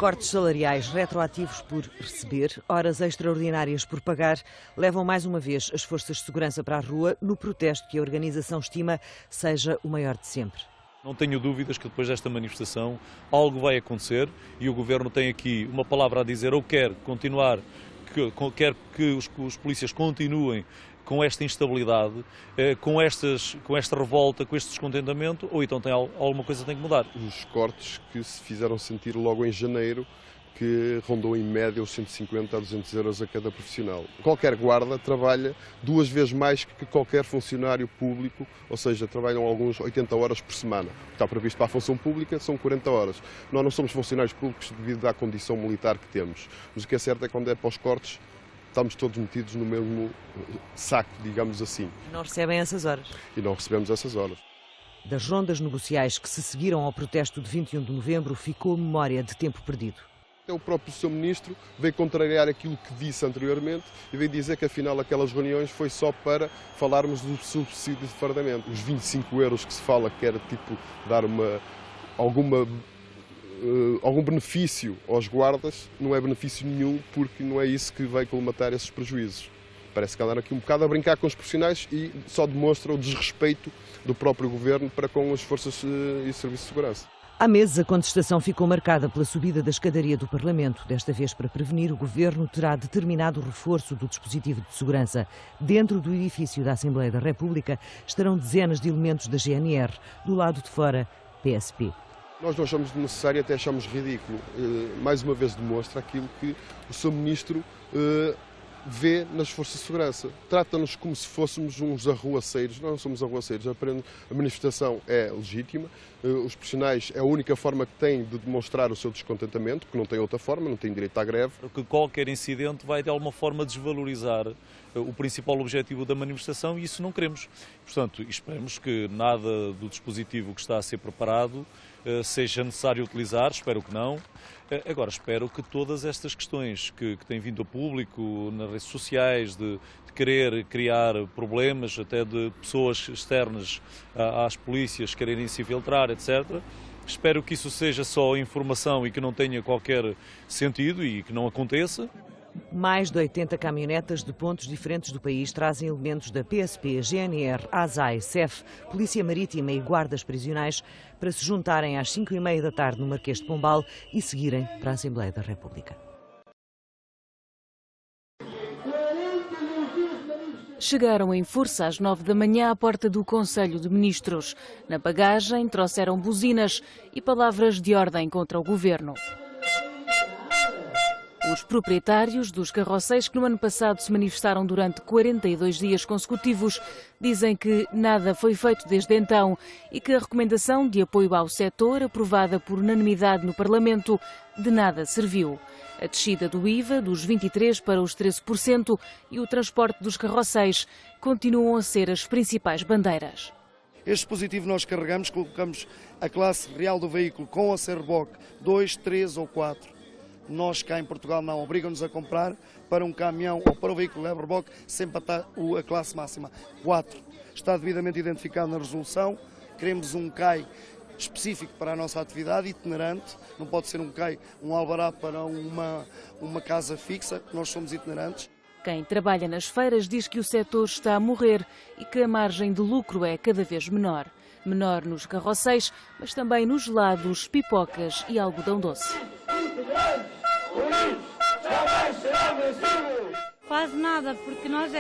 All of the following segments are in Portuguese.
cortes salariais retroativos por receber, horas extraordinárias por pagar, levam mais uma vez as forças de segurança para a rua no protesto que a organização estima seja o maior de sempre. Não tenho dúvidas que depois desta manifestação algo vai acontecer e o Governo tem aqui uma palavra a dizer, ou quer continuar, quer que os polícias continuem com esta instabilidade, com esta revolta, com este descontentamento, ou então alguma coisa tem que mudar. Os cortes que se fizeram sentir logo em janeiro, que rondou em média os 150 a 200 euros a cada profissional. Qualquer guarda trabalha 2 vezes mais que qualquer funcionário público, ou seja, trabalham alguns 80 horas por semana. O que está previsto para a função pública são 40 horas. Nós não somos funcionários públicos devido à condição militar que temos. Mas o que é certo é que quando é para os cortes, estamos todos metidos no mesmo saco, digamos assim. Não recebem essas horas? E não recebemos essas horas. Das rondas negociais que se seguiram ao protesto de 21 de novembro, ficou memória de tempo perdido. O próprio Sr. Ministro veio contrariar aquilo que disse anteriormente e veio dizer que afinal aquelas reuniões foi só para falarmos do subsídio de fardamento. Os 25 euros que se fala que era tipo dar algum benefício aos guardas, não é benefício nenhum porque não é isso que vai colmatar esses prejuízos. Parece que andaram aqui um bocado a brincar com os profissionais e só demonstra o desrespeito do próprio Governo para com as forças e serviços de segurança. Há meses a contestação ficou marcada pela subida da escadaria do Parlamento. Desta vez, para prevenir, o Governo terá determinado o reforço do dispositivo de segurança. Dentro do edifício da Assembleia da República estarão dezenas de elementos da GNR. Do lado de fora, PSP. Nós não achamos necessário, até achamos ridículo. Mais uma vez demonstra aquilo que o Sr. Ministro vê nas forças de segurança. Trata-nos como se fôssemos uns arruaceiros. Nós não somos arruaceiros. A manifestação é legítima. Os profissionais é a única forma que têm de demonstrar o seu descontentamento, porque não tem outra forma, não têm direito à greve. Porque qualquer incidente vai de alguma forma desvalorizar o principal objetivo da manifestação e isso não queremos. Portanto, esperemos que nada do dispositivo que está a ser preparado seja necessário utilizar, espero que não. Agora, espero que todas estas questões que têm vindo a público, nas redes sociais, de querer criar problemas, até de pessoas externas às polícias quererem se infiltrar, etc., espero que isso seja só informação e que não tenha qualquer sentido e que não aconteça. Mais de 80 caminhonetas de pontos diferentes do país trazem elementos da PSP, GNR, ASAI, CEF, Polícia Marítima e Guardas Prisionais para se juntarem às 5h30 da tarde no Marquês de Pombal e seguirem para a Assembleia da República. Chegaram em força às 9 da manhã à porta do Conselho de Ministros. Na bagagem trouxeram buzinas e palavras de ordem contra o Governo. Os proprietários dos carroceiros que no ano passado se manifestaram durante 42 dias consecutivos dizem que nada foi feito desde então e que a recomendação de apoio ao setor, aprovada por unanimidade no Parlamento, de nada serviu. A descida do IVA dos 23% para os 13% e o transporte dos carroceiros continuam a ser as principais bandeiras. Este dispositivo nós carregamos, colocamos a classe real do veículo com a reboque 2, 3 ou 4. Nós cá em Portugal não, obrigam-nos a comprar para um caminhão ou para o veículo leve reboque sempre a classe máxima. 4. Está devidamente identificado na resolução. Queremos um CAI específico para a nossa atividade, itinerante. Não pode ser um CAI, um alvará para uma casa fixa. Nós somos itinerantes. Quem trabalha nas feiras diz que o setor está a morrer e que a margem de lucro é cada vez menor. Menor nos carroceiros, mas também nos gelados, pipocas e algodão doce. Quase nada, porque nós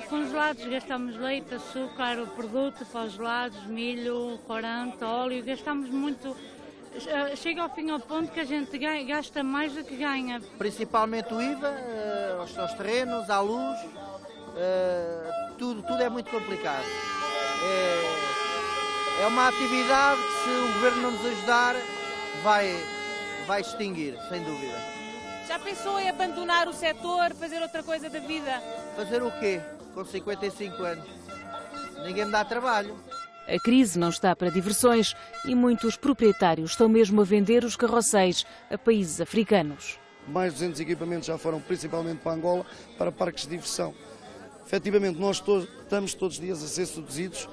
com gelados gastamos leite, açúcar, o produto para os gelados, milho, corante, óleo, gastamos muito. Chega ao fim ao ponto que a gente gasta mais do que ganha. Principalmente o IVA, aos terrenos, à luz, tudo é muito complicado. É uma atividade que, se o Governo não nos ajudar, vai extinguir, sem dúvida. Já pensou em abandonar o setor, fazer outra coisa da vida? Fazer o quê? Com 55 anos? Ninguém me dá trabalho. A crise não está para diversões e muitos proprietários estão mesmo a vender os carroceiros a países africanos. Mais de 200 equipamentos já foram principalmente para Angola, para parques de diversão. Efetivamente, nós estamos todos os dias a ser seduzidos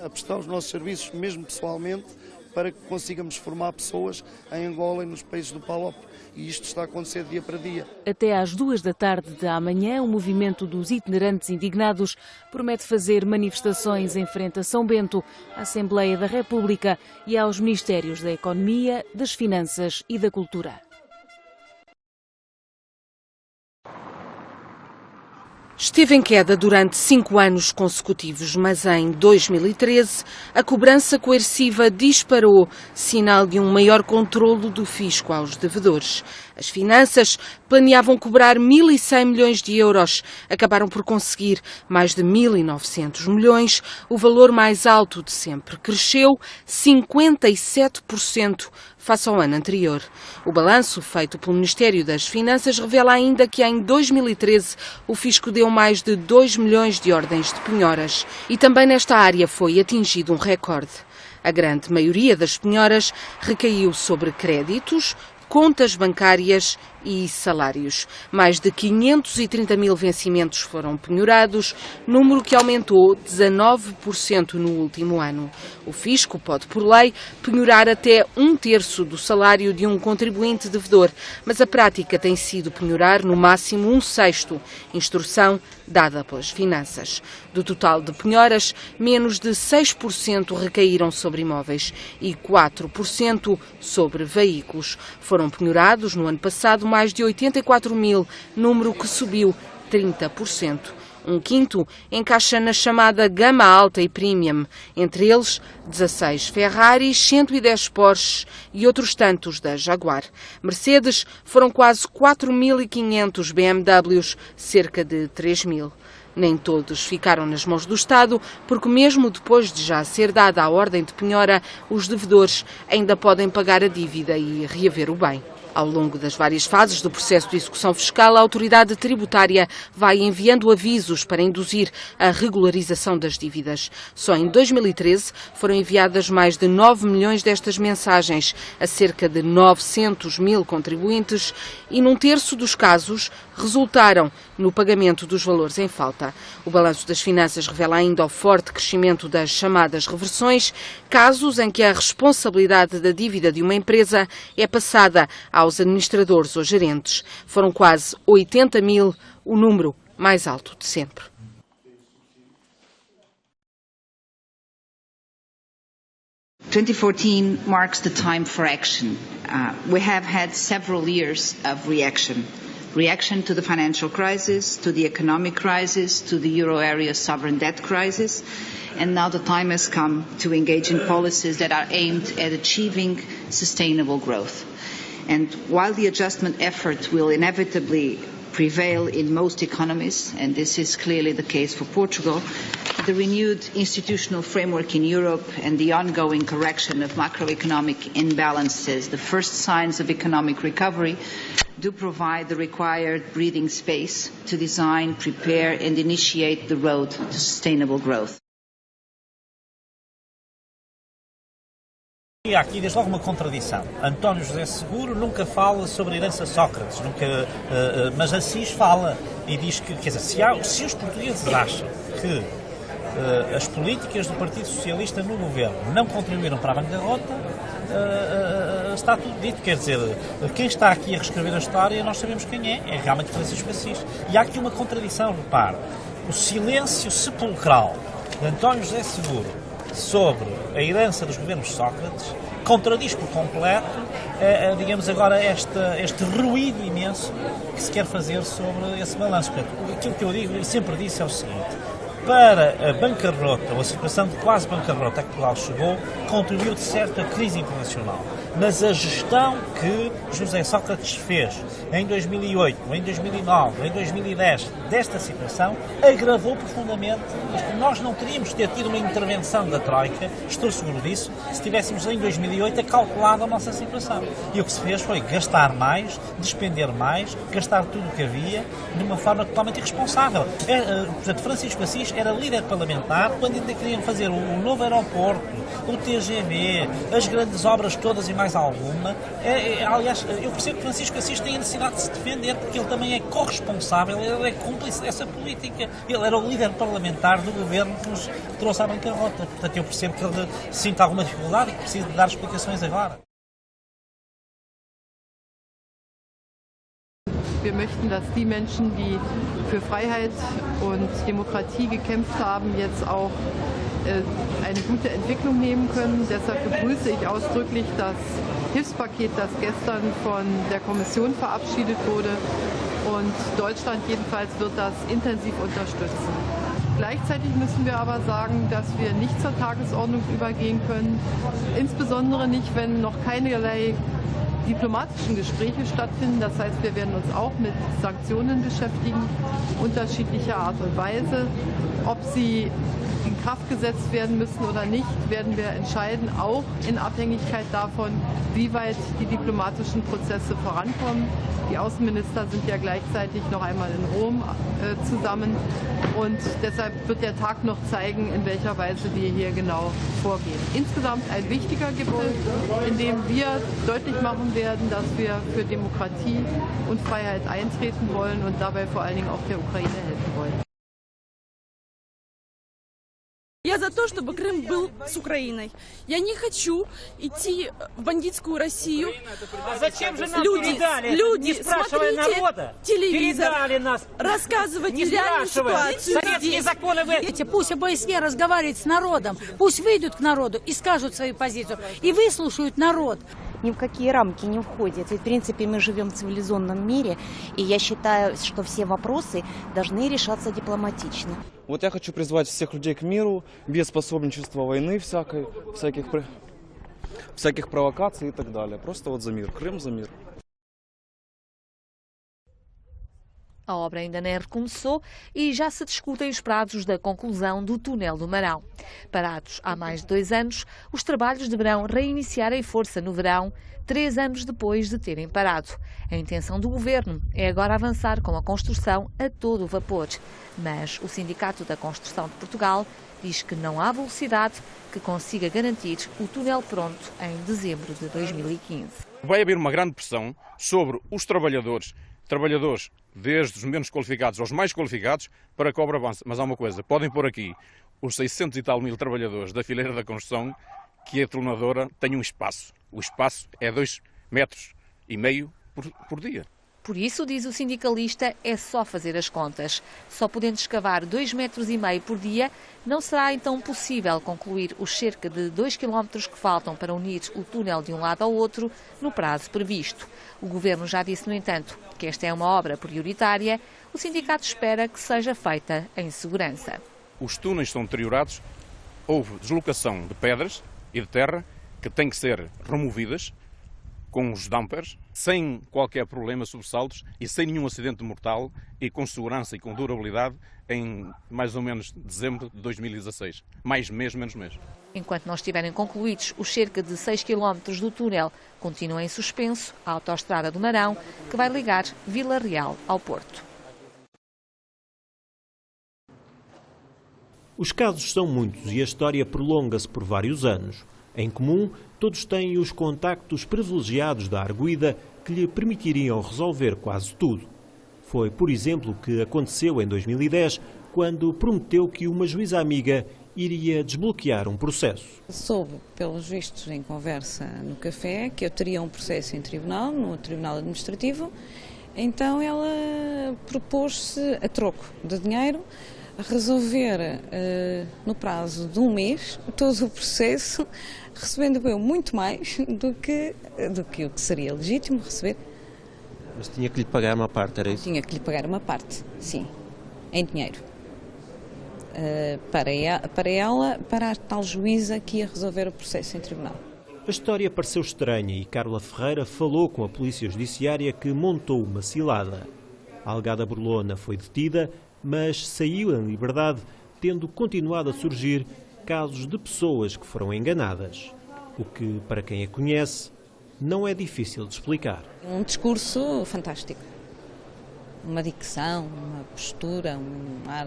a prestar os nossos serviços, mesmo pessoalmente, para que consigamos formar pessoas em Angola e nos países do PALOP. E isto está a acontecer dia para dia. Até às 14h de amanhã, o movimento dos itinerantes indignados promete fazer manifestações em frente a São Bento, à Assembleia da República e aos Ministérios da Economia, das Finanças e da Cultura. Esteve em queda durante 5 anos consecutivos, mas em 2013 a cobrança coerciva disparou, sinal de um maior controlo do fisco aos devedores. As finanças planeavam cobrar 1.100 milhões de euros. Acabaram por conseguir mais de 1.900 milhões, o valor mais alto de sempre. Cresceu 57% face ao ano anterior. O balanço feito pelo Ministério das Finanças revela ainda que em 2013 o fisco deu mais de 2 milhões de ordens de penhoras. E também nesta área foi atingido um recorde. A grande maioria das penhoras recaiu sobre créditos, contas bancárias e salários. Mais de 530 mil vencimentos foram penhorados, número que aumentou 19% no último ano. O fisco pode, por lei, penhorar até 1/3 do salário de um contribuinte devedor, mas a prática tem sido penhorar no máximo 1/6, instrução dada pelas finanças. Do total de penhoras, menos de 6% recaíram sobre imóveis e 4% sobre veículos. Foram penhorados no ano passado mais de 84 mil, número que subiu 30%. Um quinto encaixa na chamada gama alta e premium, entre eles 16 Ferraris, 110 Porsches e outros tantos da Jaguar. Mercedes foram quase 4.500, BMWs cerca de 3.000. Nem todos ficaram nas mãos do Estado, porque mesmo depois de já ser dada a ordem de penhora, os devedores ainda podem pagar a dívida e reaver o bem. Ao longo das várias fases do processo de execução fiscal, a autoridade tributária vai enviando avisos para induzir a regularização das dívidas. Só em 2013 foram enviadas mais de 9 milhões destas mensagens a cerca de 900 mil contribuintes e num terço dos casos resultaram no pagamento dos valores em falta. O balanço das finanças revela ainda o forte crescimento das chamadas reversões, casos em que a responsabilidade da dívida de uma empresa é passada aos administradores ou gerentes. Foram quase 80 mil, o número mais alto de sempre. – 2014 marks the time for action. We have had several years of reaction. Reaction to the financial crisis, to the economic crisis, to the euro area sovereign debt crisis, and now the time has come to engage in policies that are aimed at achieving sustainable growth. And while the adjustment effort will inevitably prevail in most economies, and this is clearly the case for Portugal, the renewed institutional framework in Europe and the ongoing correction of macroeconomic imbalances, the first signs of economic recovery, do provide the required breathing space to design, prepare and initiate the road to sustainable growth. E há aqui desde logo uma contradição. António José Seguro nunca fala sobre a herança Sócrates, mas Assis fala e diz que, quer dizer, se os portugueses acham que as políticas do Partido Socialista no governo não contribuíram para a bancarrota, está tudo dito. Quer dizer, quem está aqui a reescrever a história, nós sabemos quem é realmente Francisco Assis. E há aqui uma contradição, repare, o silêncio sepulcral de António José Seguro sobre a herança dos governos Sócrates contradiz por completo, digamos agora, este ruído imenso que se quer fazer sobre esse balanço. Portanto, aquilo que eu digo e sempre disse é o seguinte: para a bancarrota, ou a situação de quase bancarrota a que Portugal chegou, contribuiu de certo a crise internacional. Mas a gestão que José Sócrates fez em 2008, em 2009, em 2010 desta situação agravou profundamente. Nós não teríamos ter tido uma intervenção da Troika, estou seguro disso, se tivéssemos em 2008 calculado a nossa situação. E o que se fez foi gastar mais, despender mais, gastar tudo o que havia de uma forma totalmente irresponsável. Portanto, Francisco Assis era líder parlamentar quando ainda queriam fazer o novo aeroporto, o TGV, as grandes obras todas e mais mais alguma. Aliás, eu percebo que Francisco Assis tem a necessidade de se defender, porque ele também é corresponsável, ele é cúmplice dessa política. Ele era o líder parlamentar do governo que nos trouxe à bancarrota. Portanto, eu percebo que ele sinta alguma dificuldade e que precisa de dar explicações agora. Wir möchten, dass die Menschen, die für Freiheit und Demokratie gekämpft haben, jetzt auch eine gute Entwicklung nehmen können. Deshalb begrüße ich ausdrücklich das Hilfspaket, das gestern von der Kommission verabschiedet wurde. Und Deutschland jedenfalls wird das intensiv unterstützen. Gleichzeitig müssen wir aber sagen, dass wir nicht zur Tagesordnung übergehen können, insbesondere nicht, wenn noch keinerlei diplomatischen Gespräche stattfinden. Das heißt, wir werden uns auch mit Sanktionen beschäftigen, unterschiedlicher Art und Weise. Ob sie in Kraft gesetzt werden müssen oder nicht, werden wir entscheiden, auch in Abhängigkeit davon, wie weit die diplomatischen Prozesse vorankommen. Die Außenminister sind ja gleichzeitig noch einmal in Rom zusammen und deshalb wird der Tag noch zeigen, in welcher Weise wir hier genau vorgehen. Insgesamt ein wichtiger Gipfel, in dem wir deutlich machen werden, dass wir für Demokratie und Freiheit eintreten wollen und dabei vor allen Dingen auch der Ukraine helfen wollen. Я за то, чтобы Крым был с Украиной. Я не хочу идти в бандитскую Россию. А зачем же нам люди, не спрашивая народа, телевизор, передали нас, рассказывать реальную ситуацию. Советские законы вы... Пусть ОБСЕ разговаривает с народом, пусть выйдут к народу и скажут свою позицию, и выслушают народ. Ни в какие рамки не входит. Ведь, в принципе, мы живем в цивилизованном мире, и я считаю, что все вопросы должны решаться дипломатично. Вот я хочу призвать всех людей к миру, без пособничества войны всяких провокаций и так далее. Просто вот за мир. Крым за мир. A obra ainda nem recomeçou e já se discutem os prazos da conclusão do túnel do Marão. Parados há mais de 2 anos, os trabalhos deverão reiniciar em força no verão, 3 anos depois de terem parado. A intenção do governo é agora avançar com a construção a todo vapor. Mas o Sindicato da Construção de Portugal diz que não há velocidade que consiga garantir o túnel pronto em dezembro de 2015. Vai haver uma grande pressão sobre os trabalhadores desde os menos qualificados aos mais qualificados, para que a obra avance. Mas há uma coisa, podem pôr aqui os 600 e tal mil trabalhadores da fileira da construção, que a tornadora tem um espaço. O espaço é 2,5 metros por dia. Por isso, diz o sindicalista, é só fazer as contas. Só podendo escavar 2,5 metros por dia, não será então possível concluir os cerca de 2 quilómetros que faltam para unir o túnel de um lado ao outro no prazo previsto. O governo já disse, no entanto, que esta é uma obra prioritária. O sindicato espera que seja feita em segurança. Os túneis estão deteriorados, houve deslocação de pedras e de terra que têm que ser removidas com os dumpers, sem qualquer problema, sobressaltos e sem nenhum acidente mortal e com segurança e com durabilidade em mais ou menos dezembro de 2016. Mais mês, menos mês. Enquanto não estiverem concluídos os cerca de 6 quilómetros do túnel, continua em suspenso a autoestrada do Marão, que vai ligar Vila Real ao Porto. Os casos são muitos e a história prolonga-se por vários anos. Em comum, todos têm os contactos privilegiados da arguida que lhe permitiriam resolver quase tudo. Foi, por exemplo, o que aconteceu em 2010, quando prometeu que uma juíza amiga iria desbloquear um processo. Soube, pelos vistos em conversa no café, que eu teria um processo em tribunal, no Tribunal Administrativo, então ela propôs-se, a troco de dinheiro, resolver no prazo de 1 mês todo o processo, recebendo eu muito mais do que o que seria legítimo receber. Mas tinha que lhe pagar uma parte, era isso? Tinha que lhe pagar uma parte, sim, em dinheiro. Para ela, para a tal juíza que ia resolver o processo em tribunal. A história pareceu estranha e Carla Ferreira falou com a Polícia Judiciária, que montou uma cilada. A alegada burlona foi detida, mas saiu em liberdade, tendo continuado a surgir casos de pessoas que foram enganadas. O que, para quem a conhece, não é difícil de explicar. Um discurso fantástico. Uma dicção, uma postura, um ar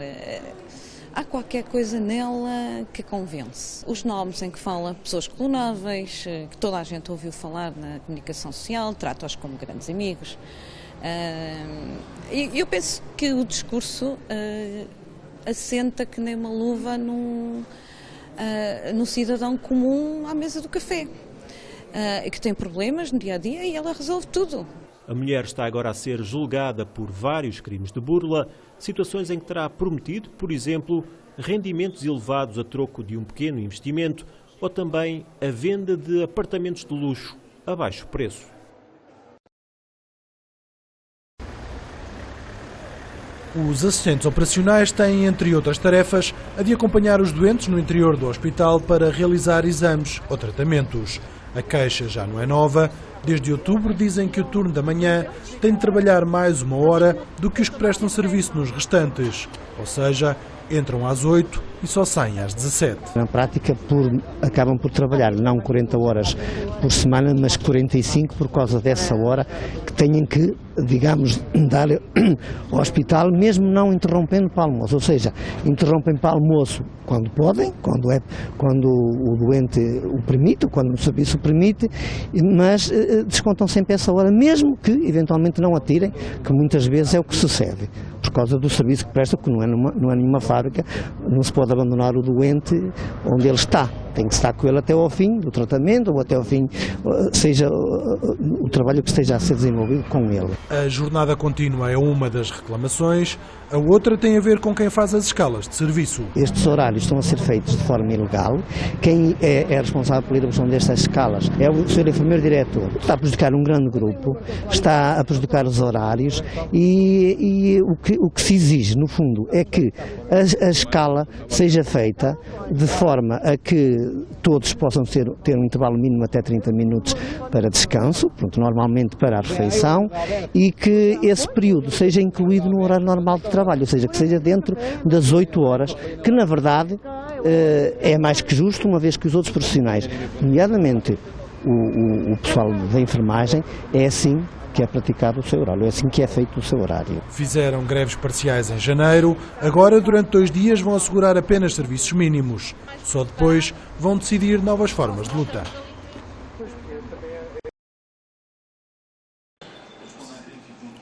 há qualquer coisa nela que convence. Os nomes em que fala pessoas clonáveis, que toda a gente ouviu falar na comunicação social, trata-os como grandes amigos. Eu penso que o discurso assenta que nem uma luva num cidadão comum à mesa do café, que tem problemas no dia-a-dia e ela resolve tudo. A mulher está agora a ser julgada por vários crimes de burla, situações em que terá prometido, por exemplo, rendimentos elevados a troco de um pequeno investimento ou também a venda de apartamentos de luxo a baixo preço. Os assistentes operacionais têm, entre outras tarefas, a de acompanhar os doentes no interior do hospital para realizar exames ou tratamentos. A queixa já não é nova. Desde outubro dizem que o turno da manhã tem de trabalhar mais 1 hora do que os que prestam serviço nos restantes. Ou seja, entram às 8 e só saem às 17. Na prática, acabam por trabalhar não 40 horas por semana, mas 45 por causa dessa hora que têm que, digamos, dar ao hospital, mesmo não interrompendo para o almoço. Ou seja, interrompem para o almoço quando podem, quando o doente o permite, quando o serviço o permite, mas descontam sempre essa hora, mesmo que eventualmente não a tirem, que muitas vezes é o que sucede, por causa do serviço que presta, que não é nenhuma fábrica, não se pode abandonar o doente onde ele está. Tem que estar com ele até ao fim do tratamento ou até ao fim, seja o trabalho que esteja a ser desenvolvido com ele. A jornada contínua é uma das reclamações, a outra tem a ver com quem faz as escalas de serviço. Estes horários estão a ser feitos de forma ilegal. Quem é responsável pela elaboração destas escalas é o Sr. Enfermeiro Diretor. Está a prejudicar um grande grupo, está a prejudicar os horários e o que se exige, no fundo, é que a escala seja feita de forma a que todos possam ter um intervalo mínimo até 30 minutos para descanso, normalmente para a refeição, e que esse período seja incluído no horário normal de trabalho, ou seja, que seja dentro das 8 horas, que na verdade é mais que justo, uma vez que os outros profissionais, nomeadamente o pessoal da enfermagem, é assim que é praticado o seu horário, é assim que é feito o seu horário. Fizeram greves parciais em janeiro, agora durante 2 dias vão assegurar apenas serviços mínimos. Só depois vão decidir novas formas de luta.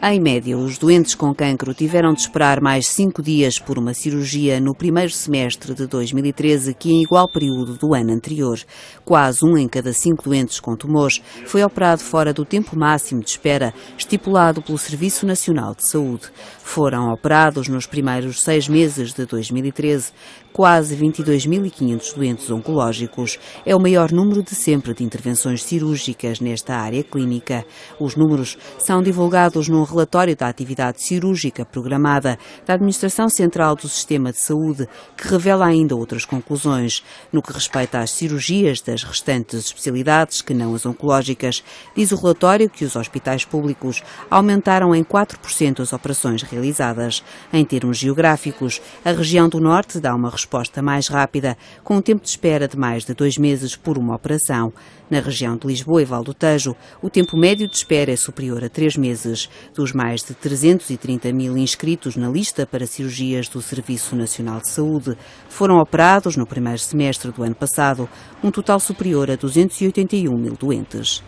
Em média, os doentes com cancro tiveram de esperar mais 5 dias por uma cirurgia no primeiro semestre de 2013 que em igual período do ano anterior. Quase 1 em cada 5 doentes com tumores foi operado fora do tempo máximo de espera estipulado pelo Serviço Nacional de Saúde. Foram operados nos primeiros 6 meses de 2013 quase 22.500 doentes oncológicos. É o maior número de sempre de intervenções cirúrgicas nesta área clínica. Os números são divulgados num relatório da atividade cirúrgica programada da Administração Central do Sistema de Saúde, que revela ainda outras conclusões. No que respeita às cirurgias das restantes especialidades, que não as oncológicas, diz o relatório que os hospitais públicos aumentaram em 4% as operações realizadas. Em termos geográficos, a região do Norte dá uma resposta mais rápida, com um tempo de espera de mais de 2 meses por uma operação. Na região de Lisboa e Val do Tejo, o tempo médio de espera é superior a 3 meses. Dos mais de 330.000 inscritos na lista para cirurgias do Serviço Nacional de Saúde, foram operados no primeiro semestre do ano passado um total superior a 281.000 doentes.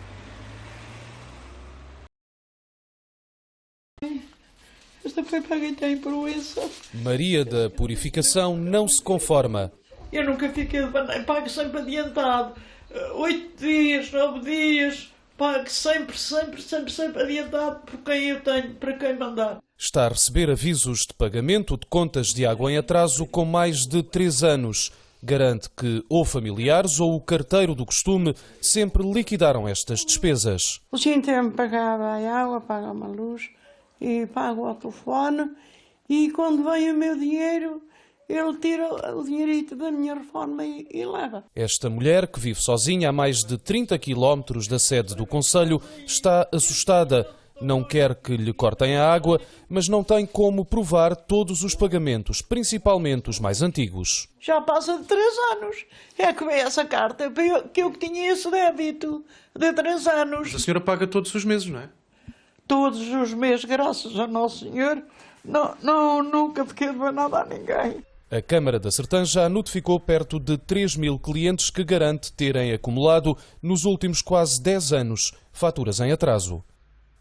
Esta foi para quem tem proeza. Maria da Purificação não se conforma. Eu nunca fiquei de bandeira, pago sempre adiantado. 8 dias, 9 dias, pago sempre adiantado por quem eu tenho, para quem mandar. Está a receber avisos de pagamento de contas de água em atraso com mais de 3 anos. Garante que ou familiares ou o carteiro do costume sempre liquidaram estas despesas. O senhor inteiro me pagava a água, paga-me a luz e pago o telefone, e quando vem o meu dinheiro, ele tira o dinheirito da minha reforma e leva. Esta mulher, que vive sozinha a mais de 30 quilómetros da sede do concelho, está assustada. Não quer que lhe cortem a água, mas não tem como provar todos os pagamentos, principalmente os mais antigos. Já passa de 3 anos. É que veio essa carta, que eu tinha esse débito de 3 anos. Mas a senhora paga todos os meses, não é? Todos os meses, graças a Nosso Senhor, nunca fiquei de nada a ninguém. A Câmara da Sertã já notificou perto de 3.000 clientes que garante terem acumulado, nos últimos quase 10 anos, faturas em atraso.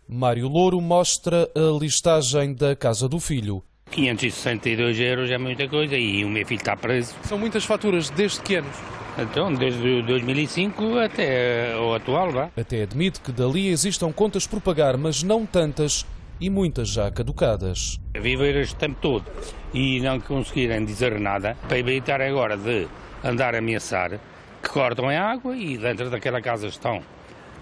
Mário Louro mostra a listagem da Casa do Filho. 562 euros é muita coisa e o meu filho está preso. São muitas faturas, desde que anos? Então, desde 2005 até o atual, vá. Até admite que dali existam contas por pagar, mas não tantas e muitas já caducadas. Viver este tempo todo e não conseguirem dizer nada, para evitar agora de andar a ameaçar que cortam a água e dentro daquela casa estão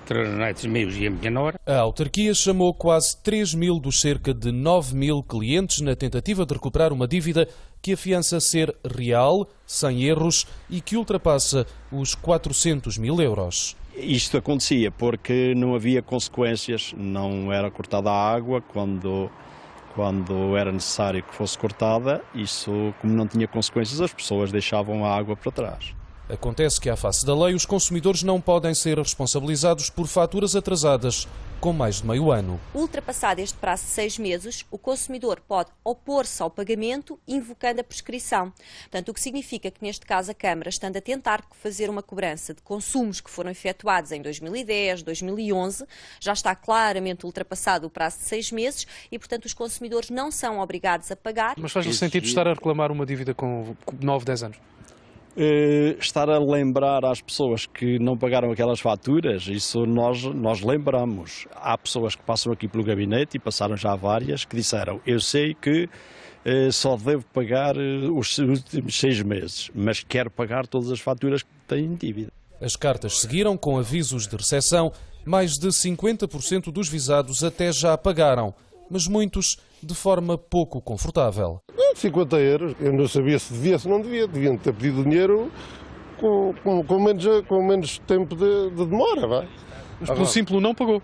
3 netos meus e a minha nora. A autarquia chamou quase 3.000 dos cerca de 9.000 clientes na tentativa de recuperar uma dívida que afiança ser real, sem erros e que ultrapassa os 400.000 euros. Isto acontecia porque não havia consequências, não era cortada a água quando era necessário que fosse cortada. Isso, como não tinha consequências, as pessoas deixavam a água para trás. Acontece que, à face da lei, os consumidores não podem ser responsabilizados por faturas atrasadas com mais de meio ano. Ultrapassado este prazo de 6 meses, o consumidor pode opor-se ao pagamento invocando a prescrição. Portanto, o que significa que, neste caso, a Câmara, estando a tentar fazer uma cobrança de consumos que foram efetuados em 2010, 2011, já está claramente ultrapassado o prazo de 6 meses e, portanto, os consumidores não são obrigados a pagar. Mas faz-lhe sentido estar a reclamar uma dívida com 9, 10 anos? Estar a lembrar às pessoas que não pagaram aquelas faturas, isso nós lembramos. Há pessoas que passam aqui pelo gabinete e passaram já várias que disseram: eu sei que só devo pagar os últimos 6 meses, mas quero pagar todas as faturas que têm dívida. As cartas seguiram com avisos de recepção. Mais de 50% dos visados até já pagaram, mas muitos de forma pouco confortável. 50 euros, eu não sabia se devia ou se não devia. Deviam ter pedido dinheiro com menos tempo de demora, vai. Mas pelo simples não pagou.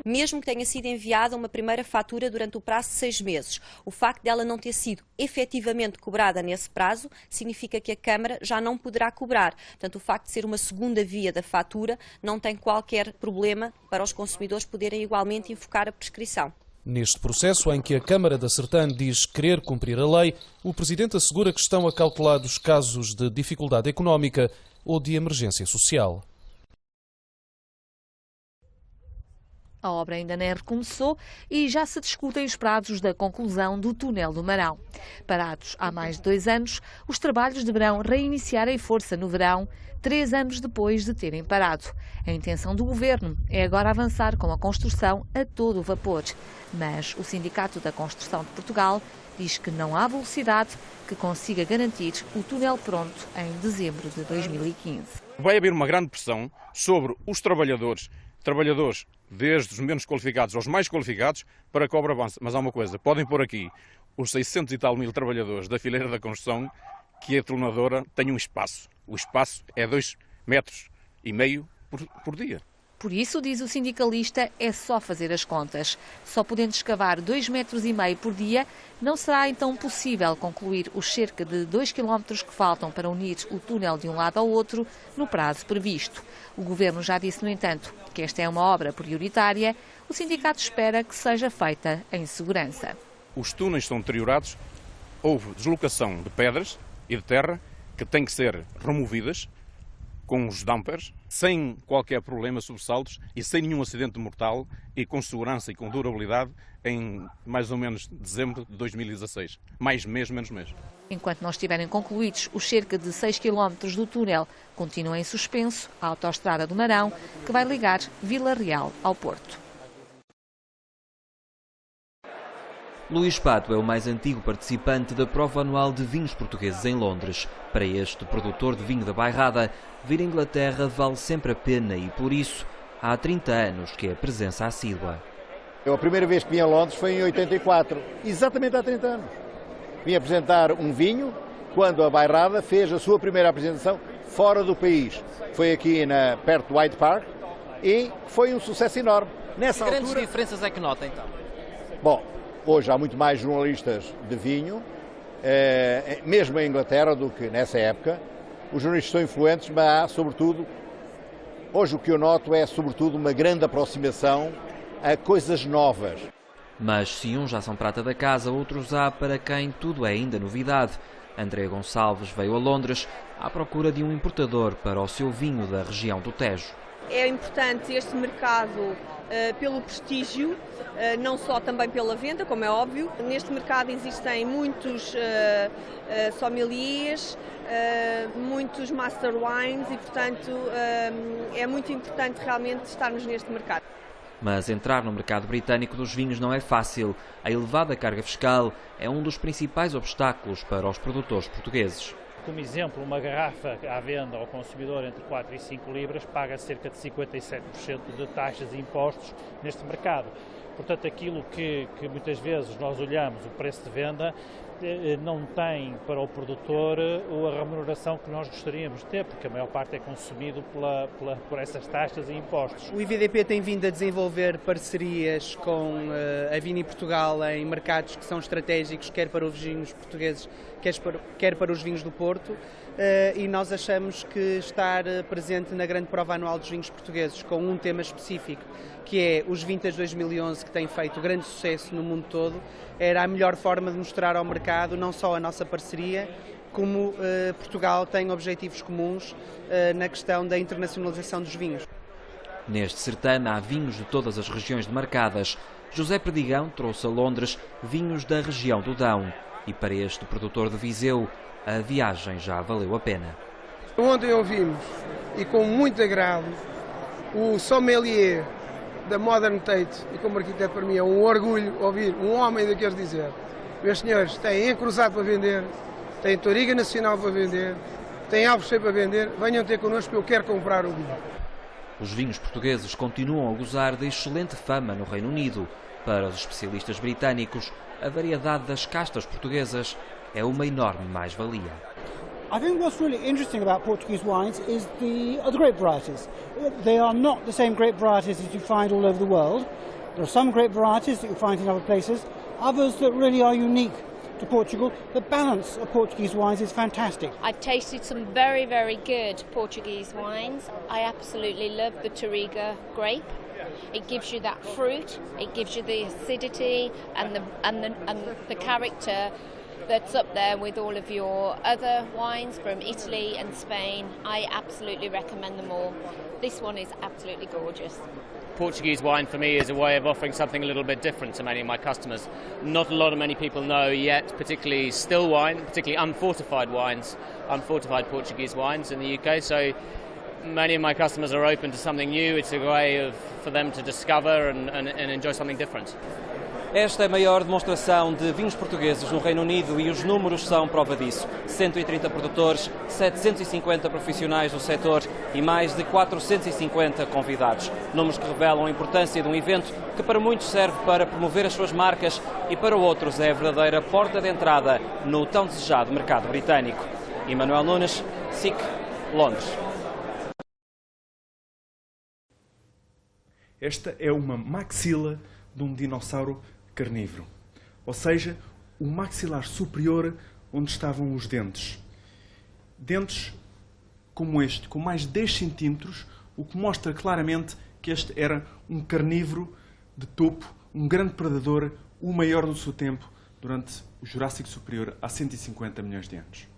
Mesmo que tenha sido enviada uma primeira fatura durante o prazo de 6 meses, o facto dela não ter sido efetivamente cobrada nesse prazo significa que a Câmara já não poderá cobrar. Portanto, o facto de ser uma segunda via da fatura não tem qualquer problema para os consumidores poderem igualmente invocar a prescrição. Neste processo, em que a Câmara da Sertã diz querer cumprir a lei, o Presidente assegura que estão acautelados casos de dificuldade económica ou de emergência social. A obra ainda nem recomeçou e já se discutem os prazos da conclusão do túnel do Marão. Parados há mais de 2 anos, os trabalhos deverão reiniciar em força no verão, 3 anos depois de terem parado. A intenção do Governo é agora avançar com a construção a todo o vapor. Mas o Sindicato da Construção de Portugal diz que não há velocidade que consiga garantir o túnel pronto em dezembro de 2015. Vai haver uma grande pressão sobre os trabalhadores desde os menos qualificados aos mais qualificados, para que a obra avance. Mas há uma coisa, podem pôr aqui os 600 e tal mil trabalhadores da fileira da construção, que a tornadora tem um espaço. O espaço é 2,5 metros por dia. Por isso, diz o sindicalista, é só fazer as contas. Só podendo escavar 2,5 metros por dia, não será então possível concluir os cerca de 2 quilómetros que faltam para unir o túnel de um lado ao outro no prazo previsto. O Governo já disse, no entanto, que esta é uma obra prioritária. O sindicato espera que seja feita em segurança. Os túneis estão deteriorados, houve deslocação de pedras e de terra que têm que ser removidas com os dumpers, sem qualquer problema, sobressaltos e sem nenhum acidente mortal e com segurança e com durabilidade em mais ou menos dezembro de 2016. Mais mês, menos mês. Enquanto não estiverem concluídos os cerca de 6 quilómetros do túnel, continua em suspenso a autoestrada do Marão, que vai ligar Vila Real ao Porto. Luís Pato é o mais antigo participante da prova anual de vinhos portugueses em Londres. Para este produtor de vinho da Bairrada, vir à Inglaterra vale sempre a pena e, por isso, há 30 anos que é presença assídua. A primeira vez que vim a Londres foi em 84, exatamente há 30 anos. Vim apresentar um vinho quando a Bairrada fez a sua primeira apresentação fora do país. Foi aqui perto do Hyde Park e foi um sucesso enorme. Que grandes diferenças é que nota, então? Bom, hoje há muito mais jornalistas de vinho, mesmo em Inglaterra, do que nessa época. Os jornalistas são influentes, mas há, sobretudo, hoje o que eu noto é, sobretudo, uma grande aproximação a coisas novas. Mas se uns já são prata da casa, outros há para quem tudo é ainda novidade. André Gonçalves veio a Londres à procura de um importador para o seu vinho da região do Tejo. É importante este mercado pelo prestígio, não só também pela venda, como é óbvio. Neste mercado existem muitos sommeliers, muitos master wines e, portanto, é muito importante realmente estarmos neste mercado. Mas entrar no mercado britânico dos vinhos não é fácil. A elevada carga fiscal é um dos principais obstáculos para os produtores portugueses. Como exemplo, uma garrafa à venda ao consumidor entre 4 e 5 libras paga cerca de 57% de taxas e impostos neste mercado. Portanto, aquilo que muitas vezes nós olhamos, o preço de venda, não tem para o produtor a remuneração que nós gostaríamos de ter, porque a maior parte é consumido por essas taxas e impostos. O IVDP tem vindo a desenvolver parcerias com a Vini Portugal em mercados que são estratégicos, quer para os vinhos portugueses, quer para os vinhos do Porto, e nós achamos que estar presente na grande prova anual dos vinhos portugueses com um tema específico, que é os Vintage 2011, que tem feito grande sucesso no mundo todo, era a melhor forma de mostrar ao mercado não só a nossa parceria, como Portugal tem objetivos comuns na questão da internacionalização dos vinhos. Neste certame há vinhos de todas as regiões demarcadas. José Perdigão trouxe a Londres vinhos da região do Dão. E para este produtor de Viseu, a viagem já valeu a pena. Ontem ouvimos, e com muito agrado, o sommelier da Modern Tate, e como arquiteto para mim é um orgulho ouvir um homem daqueles dizer: meus senhores, têm encruzado para vender, têm Touriga Nacional para vender, têm Alvocem para vender, venham ter connosco que eu quero comprar o vinho. Os vinhos portugueses continuam a gozar de excelente fama no Reino Unido. Para os especialistas britânicos, a variedade das castas portuguesas é uma enorme mais-valia. I think what's really interesting about Portuguese wines is the grape varieties. They are not the same grape varieties as you find all over the world. There are some grape varieties that you find in other places, others that really are unique to Portugal. The balance of Portuguese wines is fantastic. I've tasted some very, very good Portuguese wines. I absolutely love the Touriga grape. It gives you that fruit, it gives you the acidity and the character that's up there with all of your other wines from Italy and Spain. I absolutely recommend them all. This one is absolutely gorgeous. Portuguese wine for me is a way of offering something a little bit different to many of my customers. Not a lot of many people know yet, particularly still wine, particularly unfortified wines, unfortified Portuguese wines in the UK. So many of my customers are open to something new. It's a way for them to discover and enjoy something different. Esta é a maior demonstração de vinhos portugueses no Reino Unido e os números são prova disso. 130 produtores, 750 profissionais do setor e mais de 450 convidados. Números que revelam a importância de um evento que para muitos serve para promover as suas marcas e para outros é a verdadeira porta de entrada no tão desejado mercado britânico. Emanuel Nunes, SIC, Londres. Esta é uma maxila de um dinossauro carnívoro, ou seja, o maxilar superior onde estavam os dentes. Dentes como este, com mais de 10 centímetros, o que mostra claramente que este era um carnívoro de topo, um grande predador, o maior do seu tempo, durante o Jurássico Superior há 150 milhões de anos.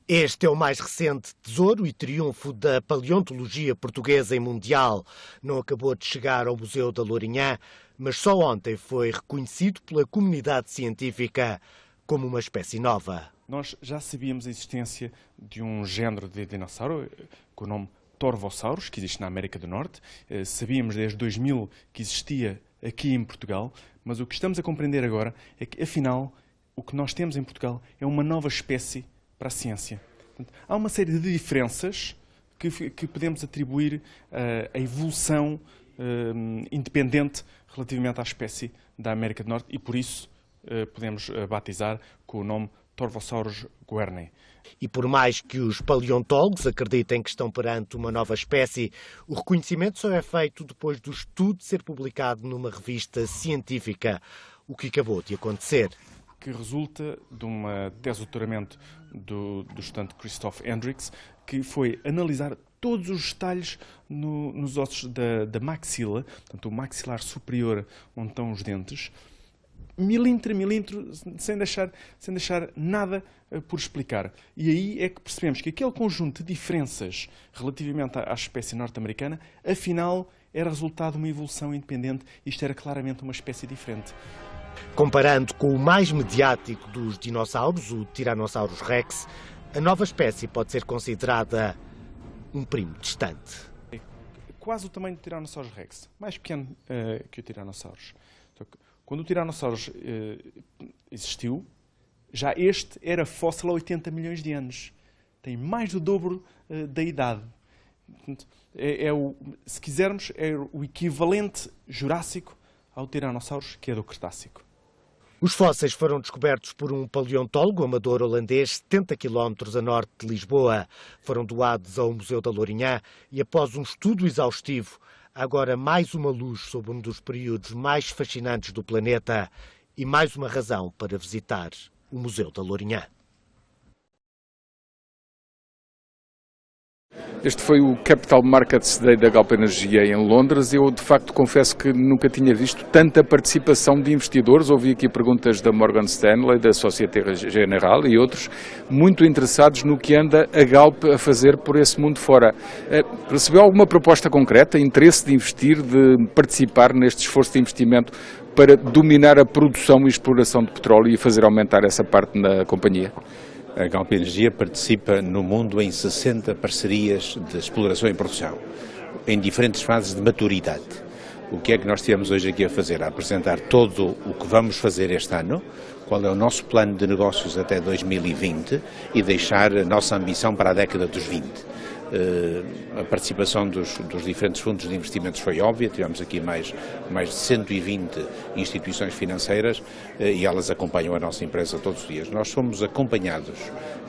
Este é o mais recente tesouro e triunfo da paleontologia portuguesa e mundial. Não acabou de chegar ao Museu da Lourinhã, mas só ontem foi reconhecido pela comunidade científica como uma espécie nova. Nós já sabíamos a existência de um género de dinossauro com o nome Torvosaurus, que existe na América do Norte. Sabíamos desde 2000 que existia aqui em Portugal, mas o que estamos a compreender agora é que, afinal, o que nós temos em Portugal é uma nova espécie para a ciência. Portanto, há uma série de diferenças que podemos atribuir à evolução independente relativamente à espécie da América do Norte e, por isso, podemos batizar com o nome Torvosaurus guernei. E por mais que os paleontólogos acreditem que estão perante uma nova espécie, o reconhecimento só é feito depois do estudo ser publicado numa revista científica, o que acabou de acontecer. Que resulta de uma tese de doutoramento do estudante Christoph Hendricks, que foi analisar todos os detalhes nos ossos da maxila, portanto o maxilar superior onde estão os dentes, milímetro a milímetro, sem deixar nada por explicar. E aí é que percebemos que aquele conjunto de diferenças relativamente à espécie norte-americana, afinal, era resultado de uma evolução independente. Isto era claramente uma espécie diferente. Comparando com o mais mediático dos dinossauros, o Tyrannosaurus Rex, a nova espécie pode ser considerada um primo distante. É quase o tamanho do Tyrannosaurus Rex, mais pequeno que o Tyrannosaurus. Então, quando o Tyrannosaurus existiu, já este era fóssil há 80 milhões de anos. Tem mais do dobro da idade. Portanto, se quisermos, é o equivalente jurássico ao Tyrannosaurus, que é do Cretácico. Os fósseis foram descobertos por um paleontólogo amador holandês 70 km a norte de Lisboa. Foram doados ao Museu da Lourinhã e, após um estudo exaustivo, há agora mais uma luz sobre um dos períodos mais fascinantes do planeta e mais uma razão para visitar o Museu da Lourinhã. Este foi o Capital Markets Day da Galp Energia em Londres. Eu, de facto, confesso que nunca tinha visto tanta participação de investidores. Ouvi aqui perguntas da Morgan Stanley, da Société Générale e outros, muito interessados no que anda a Galp a fazer por esse mundo fora. Recebeu alguma proposta concreta, interesse de investir, de participar neste esforço de investimento para dominar a produção e exploração de petróleo e fazer aumentar essa parte na companhia? A Galp Energia participa no mundo em 60 parcerias de exploração e produção, em diferentes fases de maturidade. O que é que nós temos hoje aqui a fazer? A apresentar todo o que vamos fazer este ano, qual é o nosso plano de negócios até 2020 e deixar a nossa ambição para a década dos 20. A participação dos diferentes fundos de investimentos foi óbvia, tivemos aqui mais de 120 instituições financeiras e elas acompanham a nossa empresa todos os dias. Nós somos acompanhados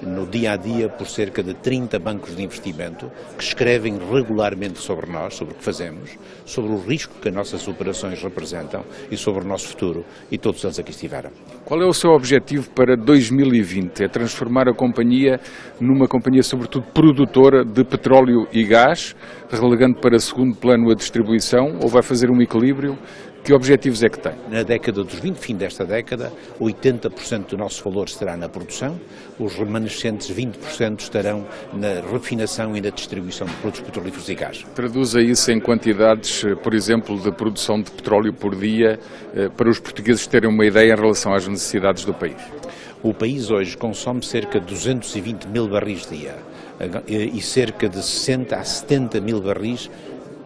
no dia a dia por cerca de 30 bancos de investimento que escrevem regularmente sobre nós, sobre o que fazemos, sobre o risco que as nossas operações representam e sobre o nosso futuro, e todos eles aqui estiveram. Qual é o seu objetivo para 2020? É transformar a companhia numa companhia sobretudo produtora de petróleo e gás, relegando para segundo plano a distribuição, ou vai fazer um equilíbrio? Que objetivos é que tem? Na década dos 20, fim desta década, 80% do nosso valor estará na produção, os remanescentes 20% estarão na refinação e na distribuição de produtos petrolíferos e gás. Traduza isso em quantidades, por exemplo, de produção de petróleo por dia, para os portugueses terem uma ideia em relação às necessidades do país. O país hoje consome cerca de 220 mil barris dia e cerca de 60 a 70 mil barris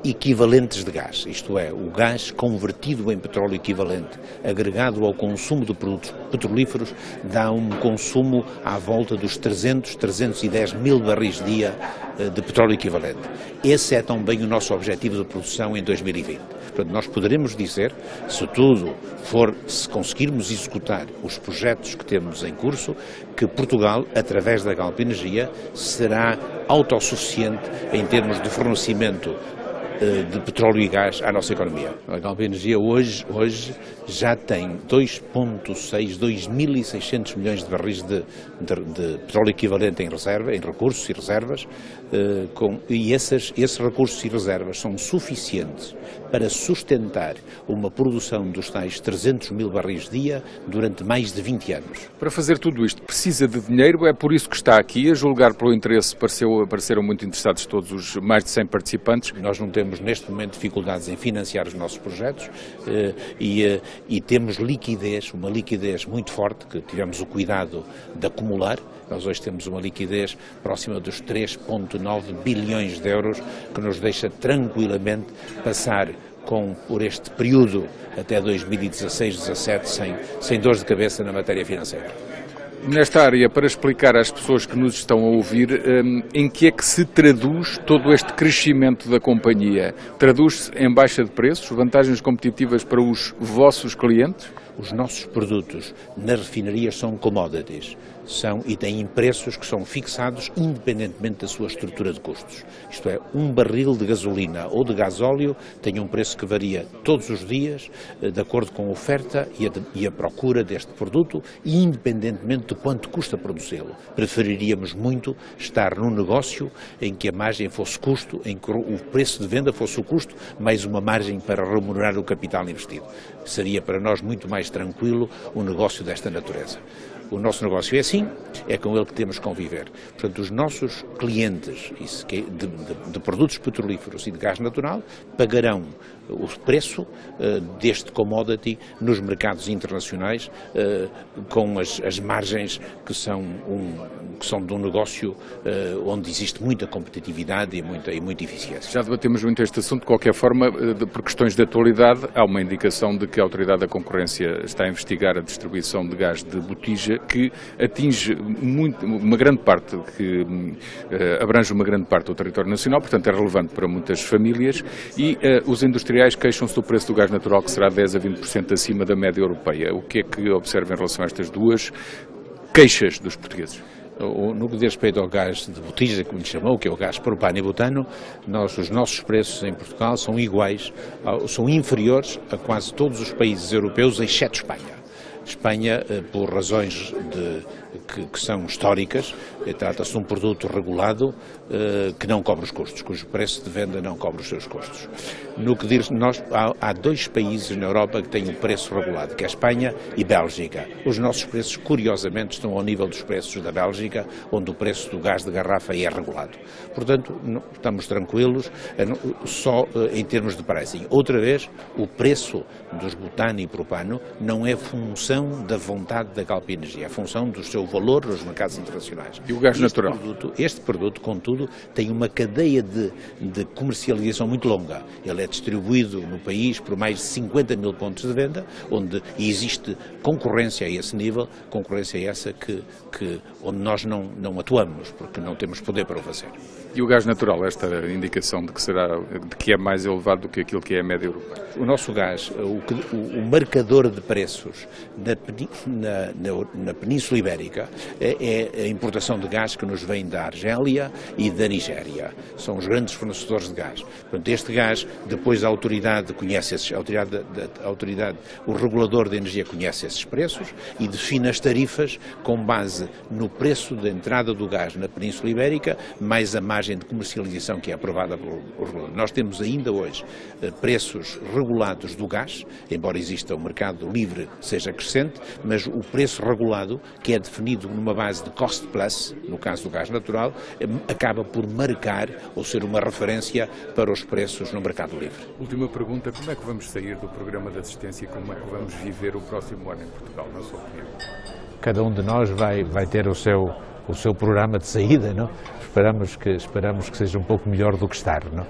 equivalentes de gás, isto é, o gás convertido em petróleo equivalente, agregado ao consumo de produtos petrolíferos, dá um consumo à volta dos 310 mil barris dia de petróleo equivalente. Esse é também o nosso objetivo de produção em 2020. Portanto, nós poderemos dizer, se conseguirmos executar os projetos que temos em curso, que Portugal, através da Galp Energia, será autossuficiente em termos de fornecimento de petróleo e gás à nossa economia. A Galp Energia hoje já tem 2.600 milhões de barris de petróleo equivalente em reserva, em recursos e reservas, e esses recursos e reservas são suficientes para sustentar uma produção dos tais 300 mil barris dia durante mais de 20 anos. Para fazer tudo isto precisa de dinheiro, é por isso que está aqui, a julgar pelo interesse, pareceram muito interessados todos os mais de 100 participantes. Nós não temos neste momento dificuldades em financiar os nossos projetos e temos liquidez, uma liquidez muito forte, que tivemos o cuidado de acumular. Nós hoje temos uma liquidez próxima dos 3,9 bilhões de euros, que nos deixa tranquilamente passar por este período até 2016-17 sem dores de cabeça na matéria financeira. Nesta área, para explicar às pessoas que nos estão a ouvir, em que é que se traduz todo este crescimento da companhia? Traduz-se em baixa de preços, vantagens competitivas para os vossos clientes? Os nossos produtos nas refinarias são commodities, e têm preços que são fixados independentemente da sua estrutura de custos. Isto é, um barril de gasolina ou de gasóleo tem um preço que varia todos os dias, de acordo com a oferta e a procura deste produto, e independentemente de quanto custa produzi-lo. Preferiríamos muito estar num negócio em que a margem fosse custo, em que o preço de venda fosse o custo, mais uma margem para remunerar o capital investido. Seria para nós muito mais tranquilo um negócio desta natureza. O nosso negócio é assim, é com ele que temos que conviver. Portanto, os nossos clientes de produtos petrolíferos e de gás natural pagarão o preço deste commodity nos mercados internacionais com as margens que são de um negócio onde existe muita competitividade e muita eficiência. Já debatemos muito este assunto. De qualquer forma, por questões de atualidade, há uma indicação de que a Autoridade da Concorrência está a investigar a distribuição de gás de botija, que atinge uma grande parte, que abrange uma grande parte do território nacional, portanto é relevante para muitas famílias, e os industriais queixam-se do preço do gás natural, que será 10 a 20% acima da média europeia. O que é que observa em relação a estas duas queixas dos portugueses? No que diz respeito ao gás de botija, como lhe chamou, que é o gás propano e butano, os nossos preços em Portugal são iguais, são inferiores a quase todos os países europeus, exceto Espanha. Espanha, por razões que são históricas, trata-se de um produto regulado que não cobre os custos, cujo preço de venda não cobre os seus custos. No que diz, há dois países na Europa que têm um preço regulado, que é a Espanha e Bélgica. Os nossos preços, curiosamente, estão ao nível dos preços da Bélgica, onde o preço do gás de garrafa é regulado. Portanto, estamos tranquilos, só em termos de pricing. Outra vez, o preço dos butano e propano não é função da vontade da Galp Energia, é função do seu valor nos mercados internacionais. E o gás natural? Este produto, contudo, tem uma cadeia de comercialização muito longa. Ele é distribuído no país por mais de 50 mil pontos de venda, onde existe concorrência a esse nível, concorrência essa onde nós não atuamos, porque não temos poder para o fazer. E o gás natural, esta indicação de que é mais elevado do que aquilo que é a média europeia? O nosso gás, o marcador de preços na Península Ibérica é a importação de gás que nos vem da Argélia e da Nigéria. São os grandes fornecedores de gás. Portanto, este gás, depois a autoridade conhece o regulador de energia conhece esses preços e define as tarifas com base no preço de entrada do gás na Península Ibérica, mais a margem de comercialização que é aprovada pelo regulador. Nós temos ainda hoje preços regulados do gás, embora exista um mercado livre, seja crescente, mas o preço regulado, que é definido numa base de cost plus, no caso do gás natural, acaba por marcar ou ser uma referência para os preços no mercado livre. Última pergunta, como é que vamos sair do programa de assistência e como é que vamos viver o próximo ano em Portugal, na sua opinião? Cada um de nós vai ter o seu programa de saída, não? Esperamos que seja um pouco melhor do que estar, não?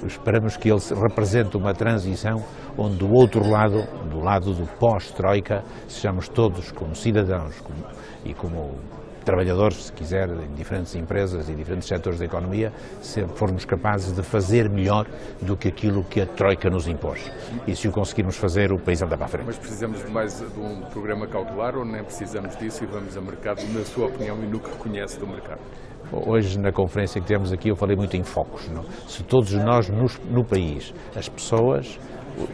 Esperamos que ele represente uma transição onde do outro lado, do lado do pós-Troika, sejamos todos como cidadãos e como trabalhadores, se quiser, em diferentes empresas e diferentes setores da economia, se formos capazes de fazer melhor do que aquilo que a Troika nos impôs. E se o conseguirmos fazer, o país anda para a frente. Mas precisamos de mais de um programa cautelar ou nem precisamos disso e vamos a mercado, na sua opinião, e no que conhece do mercado? Hoje, na conferência que tivemos aqui, eu falei muito em focos. Não? Se todos nós no país, as pessoas,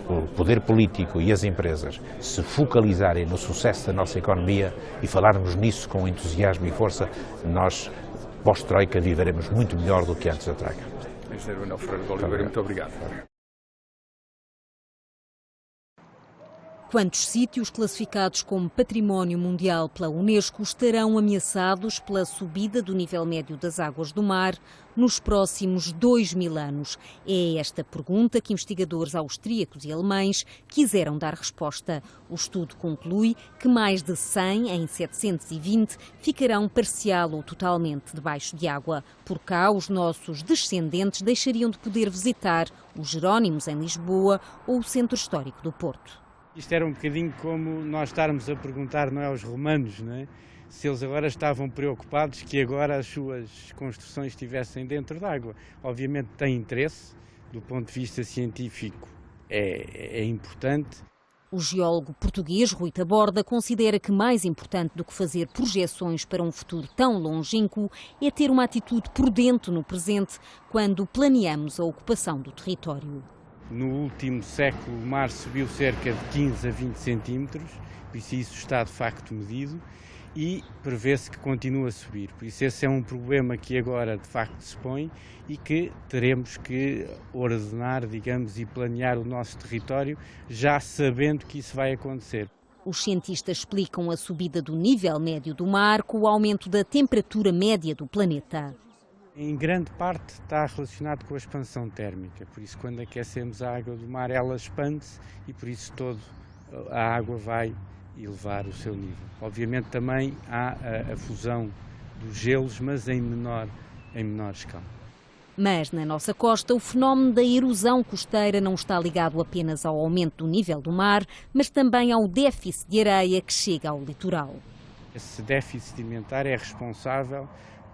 o poder político e as empresas se focalizarem no sucesso da nossa economia e falarmos nisso com entusiasmo e força, nós, pós-Troika, viveremos muito melhor do que antes da Troika. Engenheiro Manuel Ferreira de Oliveira, muito obrigado. Quantos sítios classificados como Património Mundial pela Unesco estarão ameaçados pela subida do nível médio das águas do mar nos próximos 2000 anos? É esta pergunta que investigadores austríacos e alemães quiseram dar resposta. O estudo conclui que mais de 100 em 720 ficarão parcial ou totalmente debaixo de água. Por cá, os nossos descendentes deixariam de poder visitar os Jerónimos em Lisboa ou o Centro Histórico do Porto. Isto era um bocadinho como nós estarmos a perguntar, não é, aos romanos, não é? Se eles agora estavam preocupados que agora as suas construções estivessem dentro d'água. Obviamente tem interesse, do ponto de vista científico é importante. O geólogo português Rui Taborda considera que mais importante do que fazer projeções para um futuro tão longínquo é ter uma atitude prudente no presente quando planeamos a ocupação do território. No último século o mar subiu cerca de 15 a 20 centímetros, por isso está de facto medido e prevê-se que continue a subir. Por isso esse é um problema que agora de facto se põe e que teremos que ordenar, digamos, e planear o nosso território já sabendo que isso vai acontecer. Os cientistas explicam a subida do nível médio do mar com o aumento da temperatura média do planeta. Em grande parte está relacionado com a expansão térmica, por isso quando aquecemos a água do mar ela expande-se e por isso a água vai elevar o seu nível. Obviamente também há a fusão dos gelos, mas em menor escala. Mas na nossa costa o fenómeno da erosão costeira não está ligado apenas ao aumento do nível do mar, mas também ao déficit de areia que chega ao litoral. Esse déficit sedimentar é responsável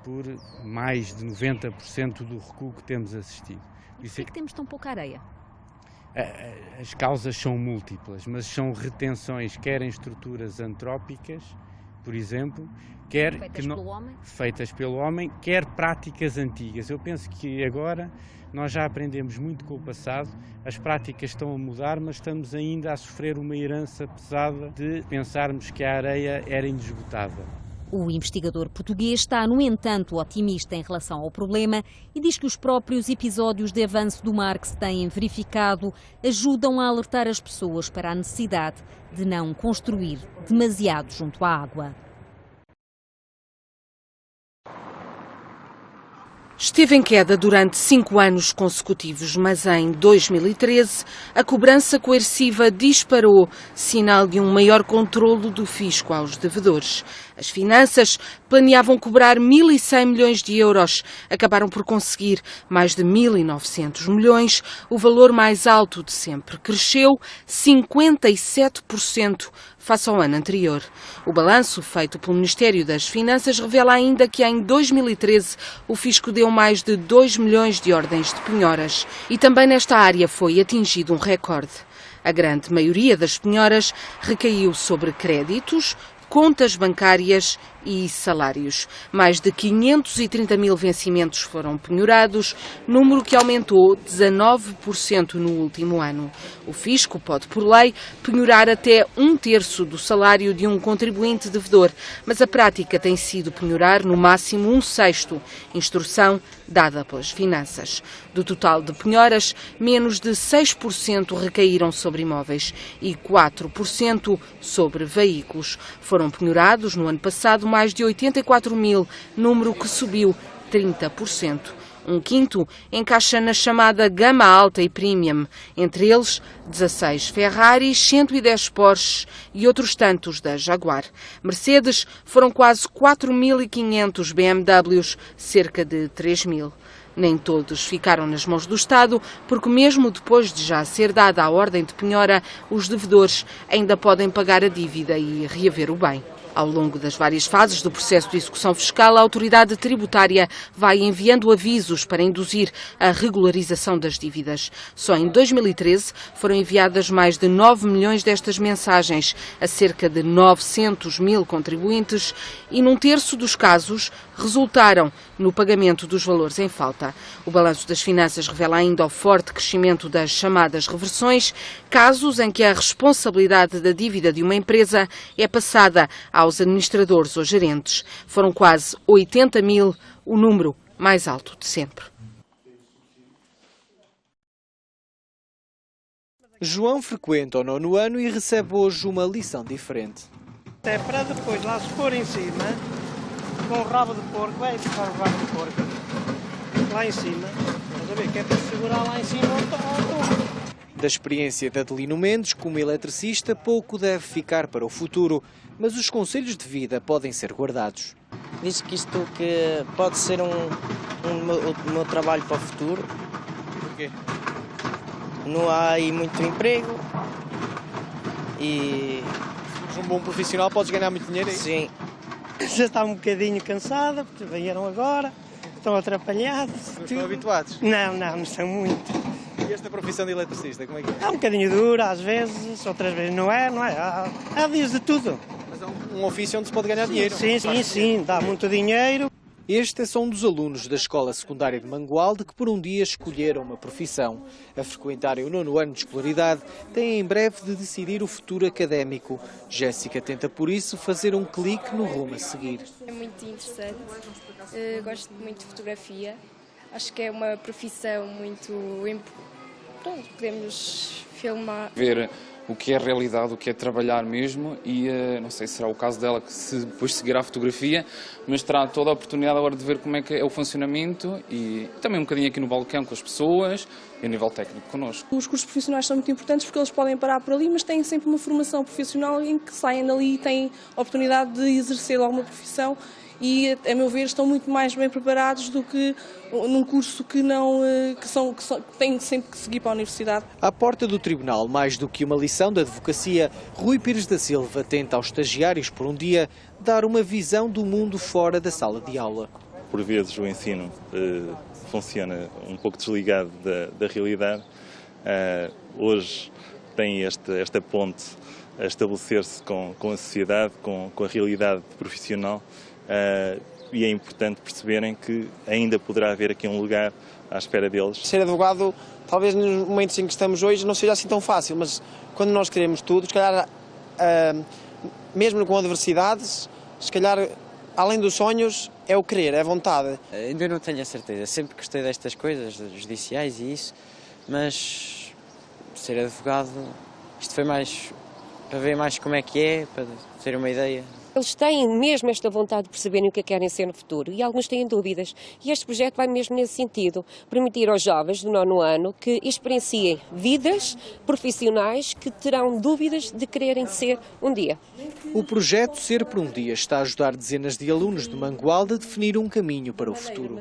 por mais de 90% do recuo que temos assistido. Por que é que temos tão pouca areia? As causas são múltiplas, mas são retenções quer em estruturas antrópicas, por exemplo, quer feitas pelo homem, quer práticas antigas. Eu penso que agora nós já aprendemos muito com o passado, as práticas estão a mudar, mas estamos ainda a sofrer uma herança pesada de pensarmos que a areia era inesgotável. O investigador português está, no entanto, otimista em relação ao problema e diz que os próprios episódios de avanço do mar que se têm verificado ajudam a alertar as pessoas para a necessidade de não construir demasiado junto à água. Esteve em queda durante 5 anos consecutivos, mas em 2013 a cobrança coerciva disparou, sinal de um maior controlo do fisco aos devedores. As finanças planeavam cobrar 1.100 milhões de euros. Acabaram por conseguir mais de 1.900 milhões, o valor mais alto de sempre. Cresceu 57% face ao ano anterior. O balanço feito pelo Ministério das Finanças revela ainda que em 2013 o fisco deu mais de 2 milhões de ordens de penhoras. E também nesta área foi atingido um recorde. A grande maioria das penhoras recaiu sobre créditos, contas bancárias e salários. Mais de 530 mil vencimentos foram penhorados, número que aumentou 19% no último ano. O fisco pode, por lei, penhorar até 1/3 do salário de um contribuinte devedor, mas a prática tem sido penhorar no máximo 1/6, instrução dada pelas finanças. Do total de penhoras, menos de 6% recaíram sobre imóveis e 4% sobre veículos. Foram penhorados no ano passado mais de 84 mil, número que subiu 30%. Um quinto encaixa na chamada gama alta e premium, entre eles 16 Ferraris, 110 Porsches e outros tantos da Jaguar. Mercedes foram quase 4.500, BMWs cerca de 3.000. Nem todos ficaram nas mãos do Estado, porque mesmo depois de já ser dada a ordem de penhora, os devedores ainda podem pagar a dívida e reaver o bem. Ao longo das várias fases do processo de execução fiscal, a autoridade tributária vai enviando avisos para induzir a regularização das dívidas. Só em 2013 foram enviadas mais de 9 milhões destas mensagens a cerca de 900 mil contribuintes e num terço dos casos resultaram no pagamento dos valores em falta. O balanço das finanças revela ainda o forte crescimento das chamadas reversões, casos em que a responsabilidade da dívida de uma empresa é passada aos administradores ou gerentes. Foram quase 80 mil, o número mais alto de sempre. João frequenta o 9º ano e recebe hoje uma lição diferente. É para depois, lá se for em cima, com o rabo de porco, vai ficar o rabo de porco lá em cima. Estás a ver que é para segurar lá em cima Da experiência de Adelino Mendes, como eletricista, pouco deve ficar para o futuro, mas os conselhos de vida podem ser guardados. Diz que isto que pode ser um meu trabalho para o futuro. Porquê? Não há aí muito emprego e... Se fores um bom profissional podes ganhar muito dinheiro aí? Sim. Já está um bocadinho cansada, porque vieram agora, estão atrapalhados. Não estão habituados? Não, não são muito. E esta profissão de eletricista, como é que é? É um bocadinho dura, às vezes, outras vezes não é. Há dias de tudo. Mas é um ofício onde se pode ganhar dinheiro. Sim, dá muito dinheiro. Este é só um dos alunos da Escola Secundária de Mangualde que por um dia escolheram uma profissão. A frequentarem o 9º ano de escolaridade, têm em breve de decidir o futuro académico. Jéssica tenta por isso fazer um clique no rumo a seguir. É muito interessante, gosto muito de fotografia, acho que é uma profissão muito... Pronto, podemos filmar. Ver o que é realidade, o que é trabalhar mesmo e não sei se será o caso dela que se depois seguirá a fotografia, mas terá toda a oportunidade agora de ver como é que é o funcionamento e também um bocadinho aqui no balcão com as pessoas e a nível técnico connosco. Os cursos profissionais são muito importantes porque eles podem parar por ali, mas têm sempre uma formação profissional em que saem dali e têm a oportunidade de exercer alguma profissão e, a meu ver, estão muito mais bem preparados do que num curso que têm sempre que seguir para a universidade. À porta do tribunal, mais do que uma lição de advocacia, Rui Pires da Silva tenta aos estagiários, por um dia, dar uma visão do mundo fora da sala de aula. Por vezes o ensino funciona um pouco desligado da realidade. Hoje tem esta ponte a estabelecer-se com a sociedade, com a realidade profissional. E é importante perceberem que ainda poderá haver aqui um lugar à espera deles. Ser advogado, talvez nos momentos em que estamos hoje, não seja assim tão fácil, mas quando nós queremos tudo, se calhar, mesmo com adversidades, se calhar, além dos sonhos, é o querer, é a vontade. Ainda não tenho a certeza, sempre gostei destas coisas, judiciais e isso, mas ser advogado, isto foi mais para ver mais como é que é, para ter uma ideia. Eles têm mesmo esta vontade de perceberem o que querem ser no futuro e alguns têm dúvidas. E este projeto vai mesmo nesse sentido, permitir aos jovens do 9º ano que experienciem vidas profissionais que terão dúvidas de quererem ser um dia. O projeto Ser por um Dia está a ajudar dezenas de alunos de Mangualde a definir um caminho para o futuro.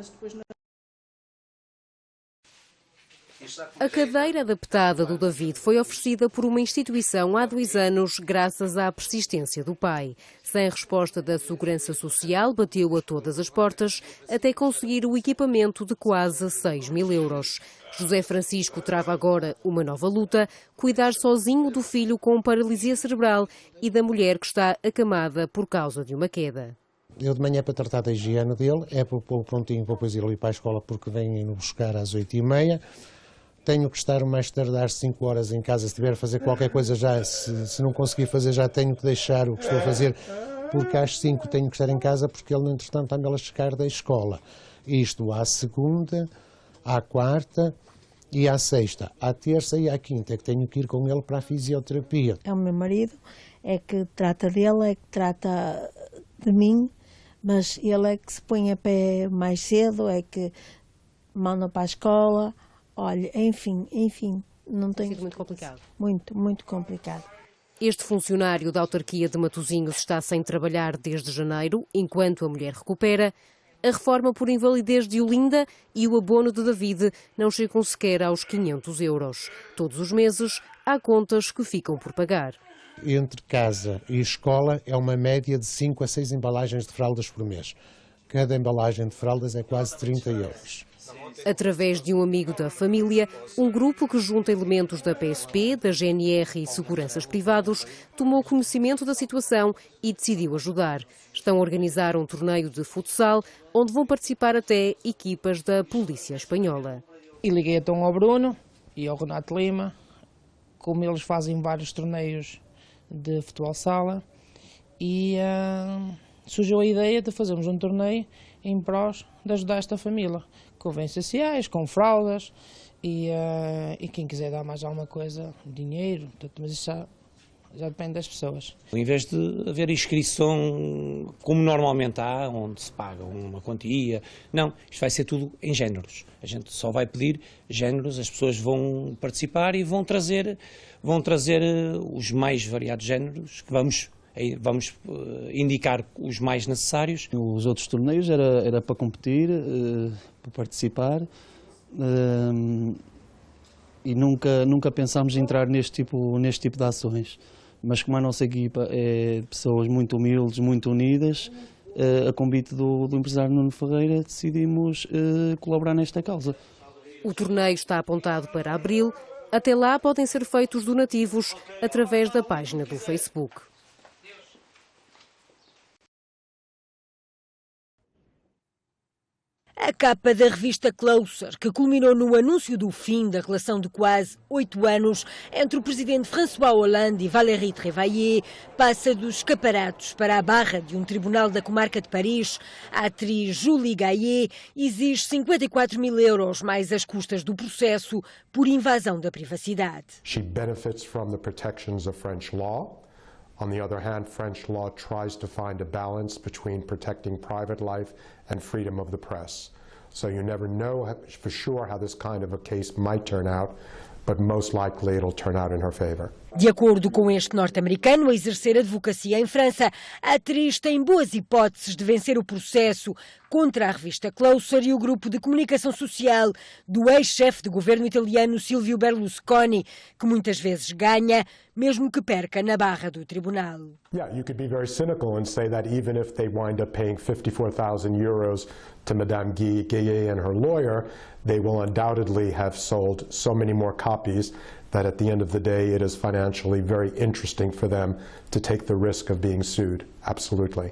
A cadeira adaptada do David foi oferecida por uma instituição há 2 anos, graças à persistência do pai. Sem resposta da Segurança Social, bateu a todas as portas até conseguir o equipamento de quase 6.000 euros. José Francisco trava agora uma nova luta, cuidar sozinho do filho com paralisia cerebral e da mulher que está acamada por causa de uma queda. Eu de manhã para tratar da higiene dele, é para pô-lo prontinho para depois ir ali para a escola porque vêm-no buscar às 8h30. Tenho que estar mais tardar 5 horas em casa, se tiver a fazer qualquer coisa já, se não conseguir fazer já tenho que deixar o que estou a fazer, porque às 5 tenho que estar em casa porque ele, no entretanto, está-me a chegar da escola. Isto à segunda, à quarta e à sexta. À terça e à quinta é que tenho que ir com ele para a fisioterapia. É o meu marido, é que trata dele, é que trata de mim, mas ele é que se põe a pé mais cedo, é que manda para a escola. Olha, enfim, não tem sido muito complicado. Muito complicado. Este funcionário da autarquia de Matosinhos está sem trabalhar desde janeiro, enquanto a mulher recupera. A reforma por invalidez de Olinda e o abono de David não chegam sequer aos 500 euros. Todos os meses há contas que ficam por pagar. Entre casa e escola é uma média de 5 a 6 embalagens de fraldas por mês. Cada embalagem de fraldas é quase 30 euros. Através de um amigo da família, um grupo que junta elementos da PSP, da GNR e seguranças privados, tomou conhecimento da situação e decidiu ajudar. Estão a organizar um torneio de futsal, onde vão participar até equipas da Polícia Espanhola. E liguei então ao Bruno e ao Renato Lima, como eles fazem vários torneios de futebol sala, e surgiu a ideia de fazermos um torneio em prós de ajudar esta família, com bens sociais, com fraldas e quem quiser dar mais alguma coisa, dinheiro, mas isso já depende das pessoas. Em vez de haver inscrição como normalmente há, onde se paga uma quantia, não, isto vai ser tudo em géneros. A gente só vai pedir géneros, as pessoas vão participar e vão trazer os mais variados géneros que vamos indicar os mais necessários. Os outros torneios era para competir, para participar, e nunca pensámos em entrar neste tipo de ações. Mas como a nossa equipa é de pessoas muito humildes, muito unidas, a convite do empresário Nuno Ferreira decidimos colaborar nesta causa. O torneio está apontado para abril. Até lá podem ser feitos donativos através da página do Facebook. A capa da revista Closer, que culminou no anúncio do fim da relação de quase 8 anos entre o presidente François Hollande e Valérie Trierweiler, passa dos escaparatos para a barra de um tribunal da comarca de Paris. A atriz Julie Gaillet exige 54 mil euros mais as custas do processo por invasão da privacidade. She benefits from the protections of French law. On the other hand, French law tries to find a balance between protecting private life and freedom of the press. So you never know for sure how this kind of a case might turn out, but most likely it'll turn out in her favor. De acordo com este norte-americano a exercer advocacia em França, a atriz tem boas hipóteses de vencer o processo contra a revista Closer e o grupo de comunicação social do ex-chefe de governo italiano Silvio Berlusconi, que muitas vezes ganha, mesmo que perca na barra do tribunal. Yeah, you could be very cynical and say that even if they wind up paying 54,000 euros to Madame Gaillet and her lawyer, they will undoubtedly have sold so many more copies that at the end of the day it is financially very interesting for them to take the risk of being sued. Absolutely.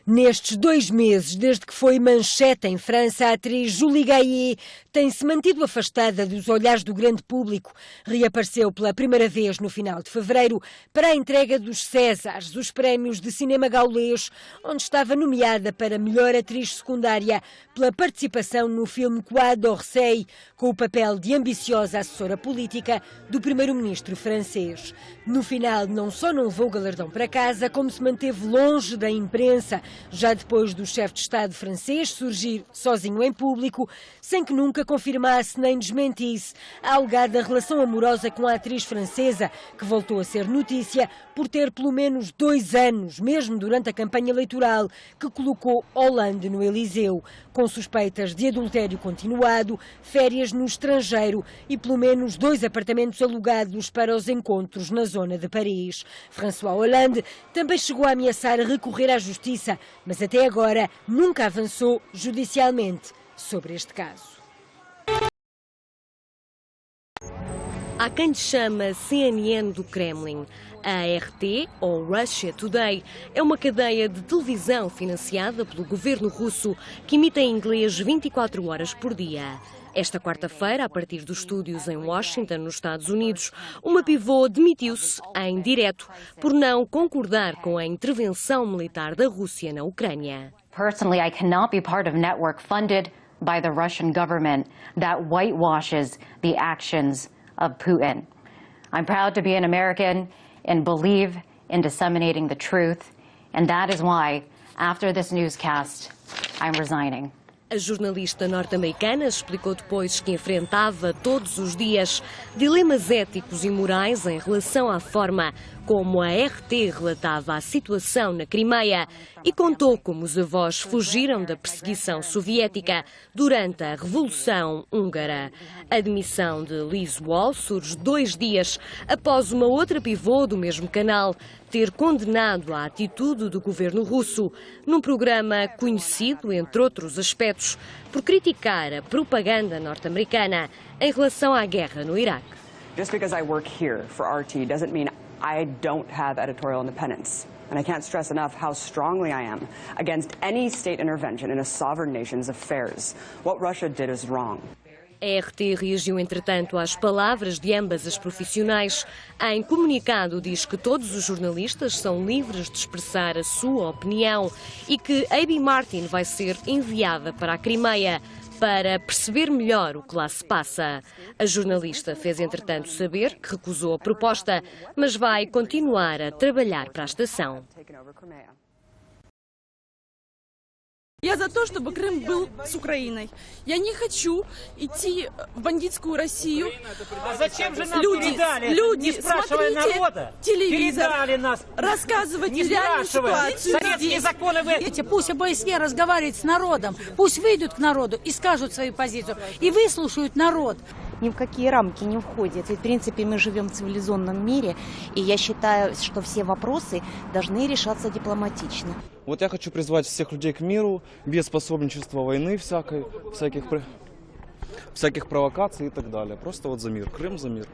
Nestes 2 meses, desde que foi manchete em França, a atriz Julie Gaillet tem-se mantido afastada dos olhares do grande público. Reapareceu pela primeira vez no final de fevereiro para a entrega dos Césares, os prémios de cinema gaulês, onde estava nomeada para melhor atriz secundária pela participação no filme Croix d'Orsay, com o papel de ambiciosa assessora política do primeiro-ministro francês. No final, não só não levou o galardão para casa, como se manteve longe da imprensa, já depois do chefe de Estado francês surgir sozinho em público, sem que nunca confirmasse nem desmentisse a alegada relação amorosa com a atriz francesa, que voltou a ser notícia por ter pelo menos 2 anos, mesmo durante a campanha eleitoral, que colocou Hollande no Eliseu, com suspeitas de adultério continuado, férias no estrangeiro e pelo menos 2 apartamentos alugados para os encontros na zona de Paris. François Hollande também chegou a ameaçar recorrer à justiça, mas até agora nunca avançou judicialmente sobre este caso. Há quem lhe chama CNN do Kremlin. A RT, ou Russia Today, é uma cadeia de televisão financiada pelo governo russo que emite em inglês 24 horas por dia. Esta quarta-feira, a partir dos estúdios em Washington, nos Estados Unidos, uma pivô demitiu-se em direto por não concordar com a intervenção militar da Rússia na Ucrânia. Personally, I cannot be part of a network funded by the Russian government that whitewashes the actions of Putin. I'm proud to be an American and believe in disseminating the truth, and that is why, after this newscast, I'm resigning. A jornalista norte-americana explicou depois que enfrentava todos os dias dilemas éticos e morais em relação à forma como a RT relatava a situação na Crimeia e contou como os avós fugiram da perseguição soviética durante a Revolução Húngara. A demissão de Liz Wall surge 2 dias após uma outra pivô do mesmo canal ter condenado a atitude do governo russo num programa conhecido, entre outros aspectos, por criticar a propaganda norte-americana em relação à guerra no Iraque. Just because I work here for RT doesn't mean I don't have editorial independence. And I can't stress enough how strongly I am against any state intervention in a sovereign nation's affairs. What Russia did is wrong. A RT reagiu, entretanto, às palavras de ambas as profissionais. Em comunicado diz que todos os jornalistas são livres de expressar a sua opinião e que Abby Martin vai ser enviada para a Crimeia para perceber melhor o que lá se passa. A jornalista fez, entretanto, saber que recusou a proposta, mas vai continuar a trabalhar para a estação. Я за то, чтобы Крым был с Украиной. Я не хочу идти в бандитскую Россию. А зачем же нам люди, не спрашивая народа, передали нас, рассказывайте реальную ситуацию. Советские законы вы... Пусть ОБСЕ разговаривает с народом, пусть выйдут к народу и скажут свою позицию, и выслушают народ. Ни в какие рамки не входит. Ведь, в принципе, мы живем в цивилизованном мире, и я считаю, что все вопросы должны решаться дипломатично. Вот я хочу призвать всех людей к миру, без пособничества войны всяких. всяких провокаций и так далее. Просто вот за мир. Крым за мир.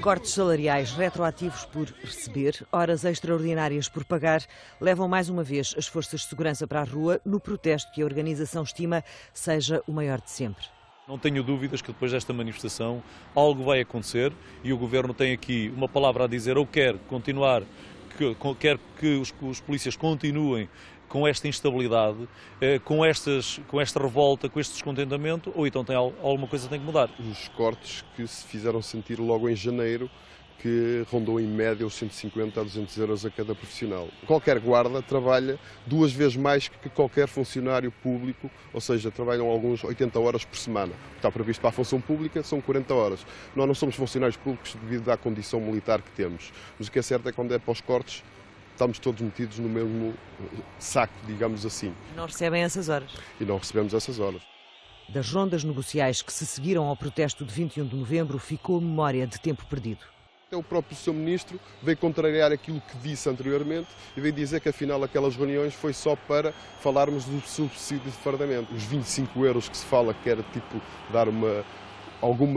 Cortes salariais retroativos por receber, horas extraordinárias por pagar, levam mais uma vez as forças de segurança para a rua no protesto que a organização estima seja o maior de sempre. Não tenho dúvidas que depois desta manifestação algo vai acontecer e o Governo tem aqui uma palavra a dizer, ou quer continuar, quer que os polícias continuem com esta instabilidade, com esta revolta, com este descontentamento, ou então alguma coisa tem que mudar. Os cortes que se fizeram sentir logo em janeiro, que rondou em média os 150 a 200 euros a cada profissional. Qualquer guarda trabalha 2 vezes mais que qualquer funcionário público, ou seja, trabalham alguns 80 horas por semana. Está previsto para a função pública, são 40 horas. Nós não somos funcionários públicos devido à condição militar que temos. Mas o que é certo é que quando é para os cortes, estamos todos metidos no mesmo saco, digamos assim. Não recebem essas horas? E não recebemos essas horas. Das rondas negociais que se seguiram ao protesto de 21 de novembro, ficou memória de tempo perdido. O próprio Sr. Ministro veio contrariar aquilo que disse anteriormente e veio dizer que afinal aquelas reuniões foi só para falarmos do subsídio de fardamento. Os 25 euros que se fala que era tipo dar algum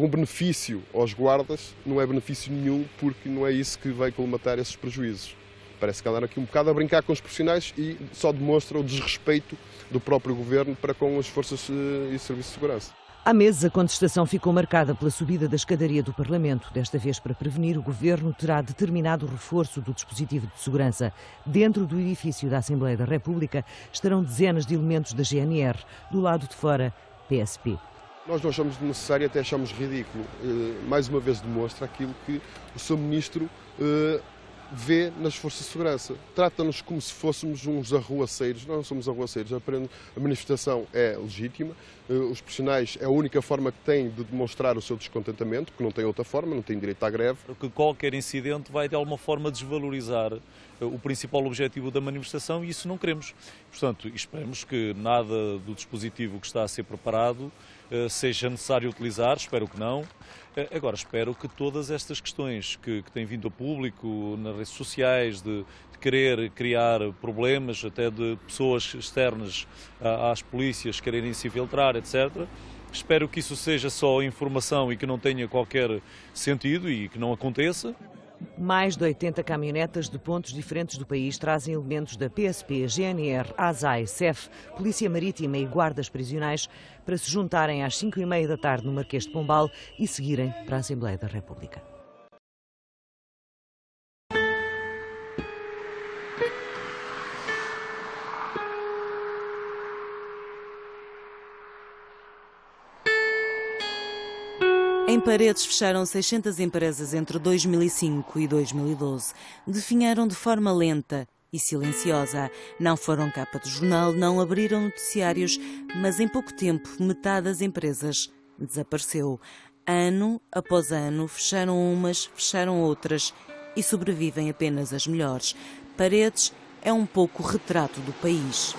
benefício aos guardas, não é benefício nenhum porque não é isso que vai colmatar esses prejuízos. Parece que andaram aqui um bocado a brincar com os profissionais e só demonstra o desrespeito do próprio Governo para com as forças e serviços de segurança. Há meses a contestação ficou marcada pela subida da escadaria do Parlamento. Desta vez, para prevenir, o Governo terá determinado o reforço do dispositivo de segurança. Dentro do edifício da Assembleia da República estarão dezenas de elementos da GNR. Do lado de fora, PSP. Nós não achamos necessário, até achamos ridículo. Mais uma vez demonstra aquilo que o Sr. Ministro vê nas forças de segurança. Trata-nos como se fôssemos uns arruaceiros. Nós não somos arruaceiros. A manifestação é legítima. Os profissionais é a única forma que têm de demonstrar o seu descontentamento, porque não tem outra forma, não têm direito à greve. Porque qualquer incidente vai de alguma forma desvalorizar o principal objetivo da manifestação e isso não queremos. Portanto, esperemos que nada do dispositivo que está a ser preparado seja necessário utilizar, espero que não. Agora, espero que todas estas questões que têm vindo a público, nas redes sociais, de querer criar problemas, até de pessoas externas às polícias quererem se infiltrar, etc. Espero que isso seja só informação e que não tenha qualquer sentido e que não aconteça. Mais de 80 caminhonetas de pontos diferentes do país trazem elementos da PSP, GNR, ASAI, CEF, Polícia Marítima e Guardas Prisionais para se juntarem às 5h30 da tarde no Marquês de Pombal e seguirem para a Assembleia da República. Em Paredes fecharam 600 empresas entre 2005 e 2012. Definharam de forma lenta e silenciosa. Não foram capa de jornal, não abriram noticiários, mas em pouco tempo metade das empresas desapareceu. Ano após ano fecharam umas, fecharam outras e sobrevivem apenas as melhores. Paredes é um pouco o retrato do país.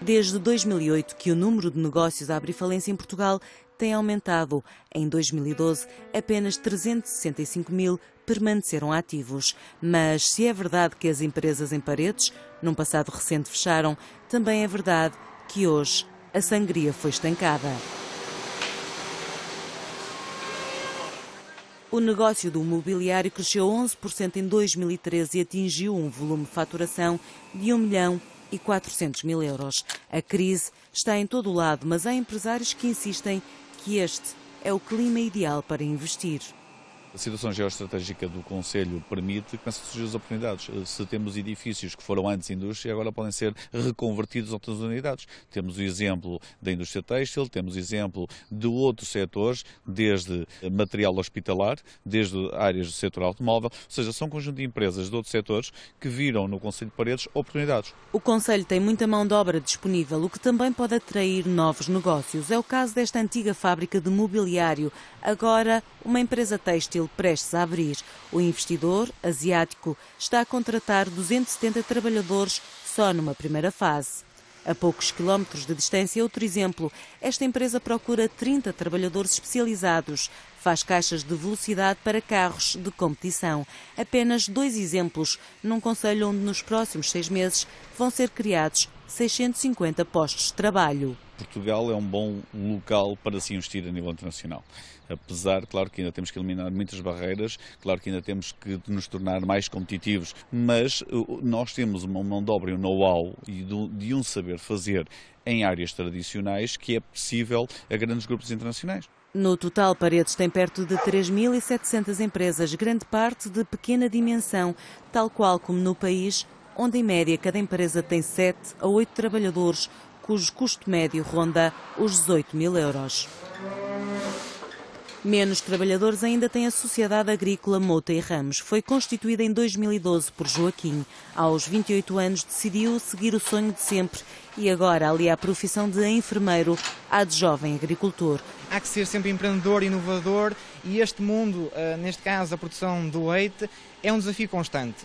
Desde 2008 que o número de negócios a abrir falência em Portugal tem aumentado. Em 2012, apenas 365 mil permaneceram ativos. Mas se é verdade que as empresas em Paredes, num passado recente, fecharam, também é verdade que hoje a sangria foi estancada. O negócio do mobiliário cresceu 11% em 2013 e atingiu um volume de faturação de 1.400.000 euros. A crise está em todo o lado, mas há empresários que insistem que este é o clima ideal para investir. A situação geoestratégica do Conselho permite que comecem a surgir as oportunidades. Se temos edifícios que foram antes indústria, agora podem ser reconvertidos a outras unidades. Temos o exemplo da indústria têxtil, temos o exemplo de outros setores, desde material hospitalar, desde áreas do setor automóvel, ou seja, são um conjunto de empresas de outros setores que viram no Conselho de Paredes oportunidades. O Conselho tem muita mão de obra disponível, o que também pode atrair novos negócios. É o caso desta antiga fábrica de mobiliário, agora uma empresa têxtil prestes a abrir. O investidor asiático está a contratar 270 trabalhadores só numa primeira fase. A poucos quilómetros de distância, outro exemplo. Esta empresa procura 30 trabalhadores especializados. Faz caixas de velocidade para carros de competição. Apenas 2 exemplos num concelho onde nos próximos 6 meses vão ser criados 650 postos de trabalho. Portugal é um bom local para se investir a nível internacional. Apesar, claro que ainda temos que eliminar muitas barreiras, claro que ainda temos que nos tornar mais competitivos, mas nós temos uma mão de obra e um know-how e de um saber fazer em áreas tradicionais que é possível a grandes grupos internacionais. No total, Paredes tem perto de 3.700 empresas, grande parte de pequena dimensão, tal qual como no país, onde em média cada empresa tem 7 a 8 trabalhadores, cujo custo médio ronda os 18.000 euros. Menos trabalhadores ainda tem a Sociedade Agrícola Mota e Ramos. Foi constituída em 2012 por Joaquim. Aos 28 anos decidiu seguir o sonho de sempre e agora alia a profissão de enfermeiro à de jovem agricultor. Há que ser sempre empreendedor, inovador e este mundo, neste caso a produção do leite, é um desafio constante.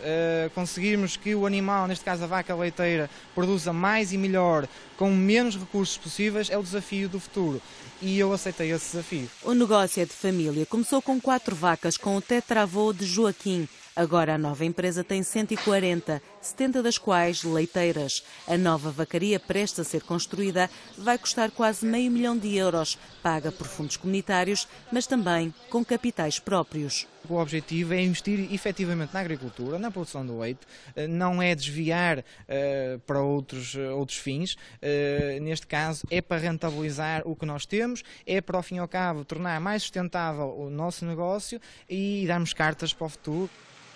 Conseguirmos que o animal, neste caso a vaca leiteira, produza mais e melhor com menos recursos possíveis é o desafio do futuro. E eu aceitei esse desafio. O negócio é de família. Começou com 4 vacas, com o tetravô de Joaquim. Agora a nova empresa tem 140, 70 das quais leiteiras. A nova vacaria prestes a ser construída vai custar quase €500 mil, paga por fundos comunitários, mas também com capitais próprios. O objetivo é investir efetivamente na agricultura, na produção do leite, não é desviar para outros fins. Neste caso é para rentabilizar o que nós temos, é para, ao fim e ao cabo, tornar mais sustentável o nosso negócio e darmos cartas para o futuro.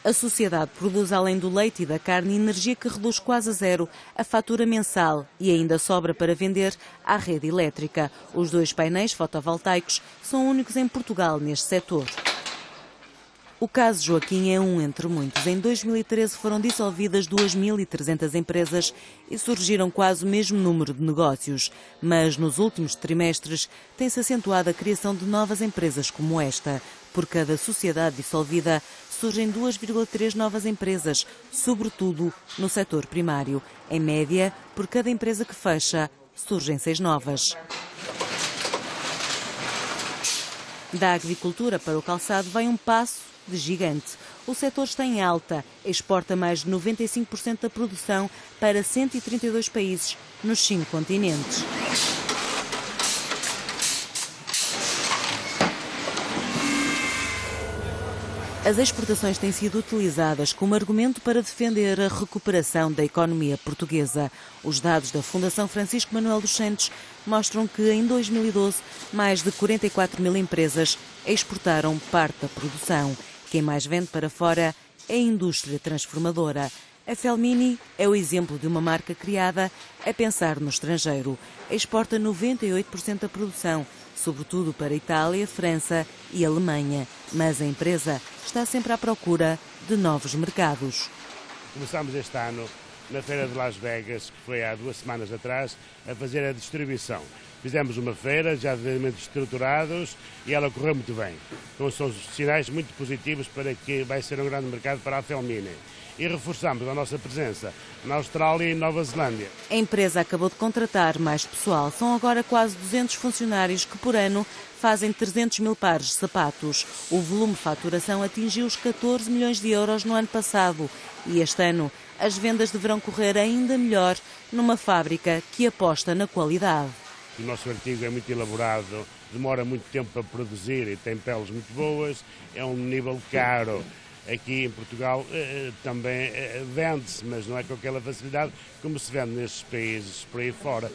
A sociedade produz, além do leite e da carne, energia que reduz quase a zero a fatura mensal e ainda sobra para vender à rede elétrica. Os 2 painéis fotovoltaicos são únicos em Portugal neste setor. O caso Joaquim é um entre muitos. Em 2013 foram dissolvidas 2.300 empresas e surgiram quase o mesmo número de negócios. Mas nos últimos trimestres tem-se acentuado a criação de novas empresas como esta. Por cada sociedade dissolvida, surgem 2,3 novas empresas, sobretudo no setor primário. Em média, por cada empresa que fecha, surgem 6 novas. Da agricultura para o calçado vai um passo de gigante. O setor está em alta, exporta mais de 95% da produção para 132 países nos 5 continentes. As exportações têm sido utilizadas como argumento para defender a recuperação da economia portuguesa. Os dados da Fundação Francisco Manuel dos Santos mostram que em 2012 mais de 44 mil empresas exportaram parte da produção. Quem mais vende para fora é a indústria transformadora. A Felmini é o exemplo de uma marca criada a pensar no estrangeiro. Exporta 98% da produção, sobretudo para Itália, França e Alemanha. Mas a empresa está sempre à procura de novos mercados. Começámos este ano na Feira de Las Vegas, que foi há 2 semanas atrás, a fazer a distribuição. Fizemos uma feira já devidamente estruturados e ela correu muito bem. Então são sinais muito positivos para que vai ser um grande mercado para a Felmini. E reforçamos a nossa presença na Austrália e Nova Zelândia. A empresa acabou de contratar mais pessoal. São agora quase 200 funcionários que por ano fazem 300 mil pares de sapatos. O volume de faturação atingiu os 14 milhões de euros no ano passado. E este ano as vendas deverão correr ainda melhor numa fábrica que aposta na qualidade. O nosso artigo é muito elaborado, demora muito tempo para produzir e tem peles muito boas, é um nível caro. Aqui em Portugal também vende-se, mas não é com aquela facilidade como se vende nestes países por aí fora.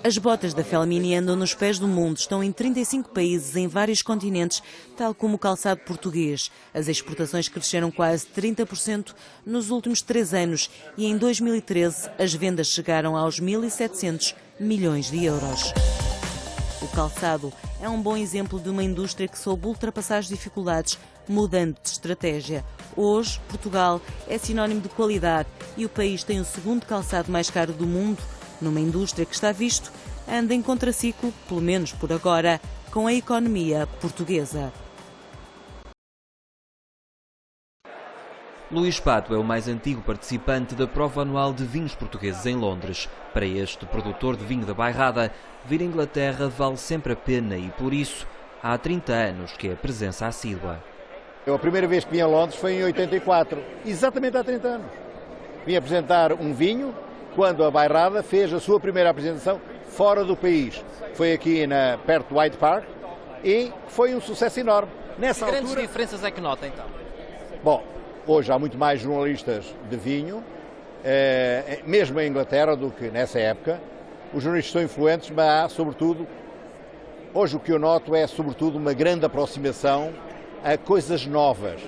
As botas da Felmini andam nos pés do mundo, estão em 35 países, em vários continentes, tal como o calçado português. As exportações cresceram quase 30% nos últimos 3 anos e em 2013 as vendas chegaram aos 1.700 milhões de euros. O calçado é um bom exemplo de uma indústria que soube ultrapassar as dificuldades, mudando de estratégia. Hoje, Portugal é sinónimo de qualidade e o país tem o 2º calçado mais caro do mundo, numa indústria que está visto, anda em contraciclo, pelo menos por agora, com a economia portuguesa. Luís Pato é o mais antigo participante da prova anual de vinhos portugueses em Londres. Para este produtor de vinho da Bairrada, vir à Inglaterra vale sempre a pena e, por isso, há 30 anos que é presença assídua. A primeira vez que vim a Londres foi em 84, exatamente há 30 anos. Vim apresentar um vinho quando a Bairrada fez a sua primeira apresentação fora do país. Foi aqui perto do Hyde Park e foi um sucesso enorme. Que grandes diferenças é que nota, então? Bom, hoje há muito mais jornalistas de vinho, mesmo em Inglaterra, do que nessa época. Os jornalistas são influentes, mas há, sobretudo, hoje o que eu noto é, sobretudo, uma grande aproximação a coisas novas.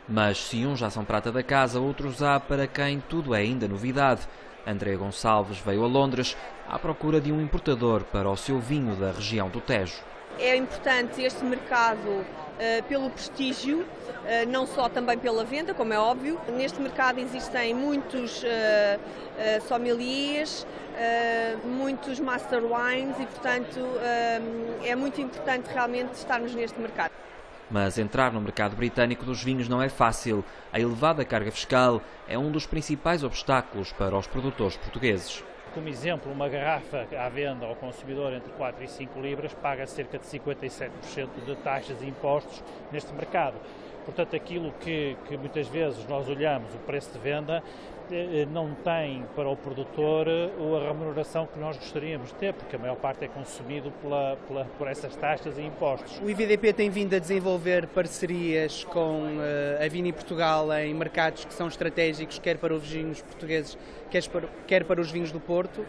Mas se uns já são prata da casa, outros há para quem tudo é ainda novidade. André Gonçalves veio a Londres à procura de um importador para o seu vinho da região do Tejo. É importante este mercado pelo prestígio, não só também pela venda, como é óbvio. Neste mercado existem muitos sommeliers, muitos master wines e, portanto, é muito importante realmente estarmos neste mercado. Mas entrar no mercado britânico dos vinhos não é fácil. A elevada carga fiscal é um dos principais obstáculos para os produtores portugueses. Como exemplo, uma garrafa à venda ao consumidor entre 4 e 5 libras paga cerca de 57% de taxas e impostos neste mercado. Portanto, aquilo que muitas vezes nós olhamos, o preço de venda, não tem para o produtor a remuneração que nós gostaríamos de ter, porque a maior parte é consumido por essas taxas e impostos. O IVDP tem vindo a desenvolver parcerias com a Vini Portugal em mercados que são estratégicos, quer para os vinhos portugueses, quer para os vinhos do Porto,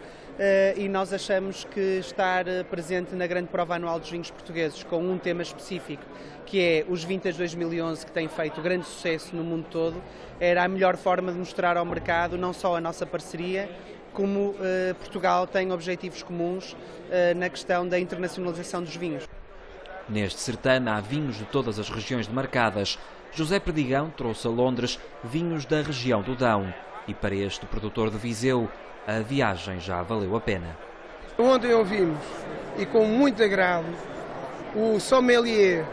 e nós achamos que estar presente na grande prova anual dos vinhos portugueses com um tema específico, que é os Vintage 2011, que tem feito grande sucesso no mundo todo, era a melhor forma de mostrar ao mercado não só a nossa parceria, como Portugal tem objetivos comuns na questão da internacionalização dos vinhos. Neste certame há vinhos de todas as regiões demarcadas. José Perdigão trouxe a Londres vinhos da região do Dão e para este produtor de Viseu a viagem já valeu a pena. Ontem ouvimos, e com muito agrado, o sommelier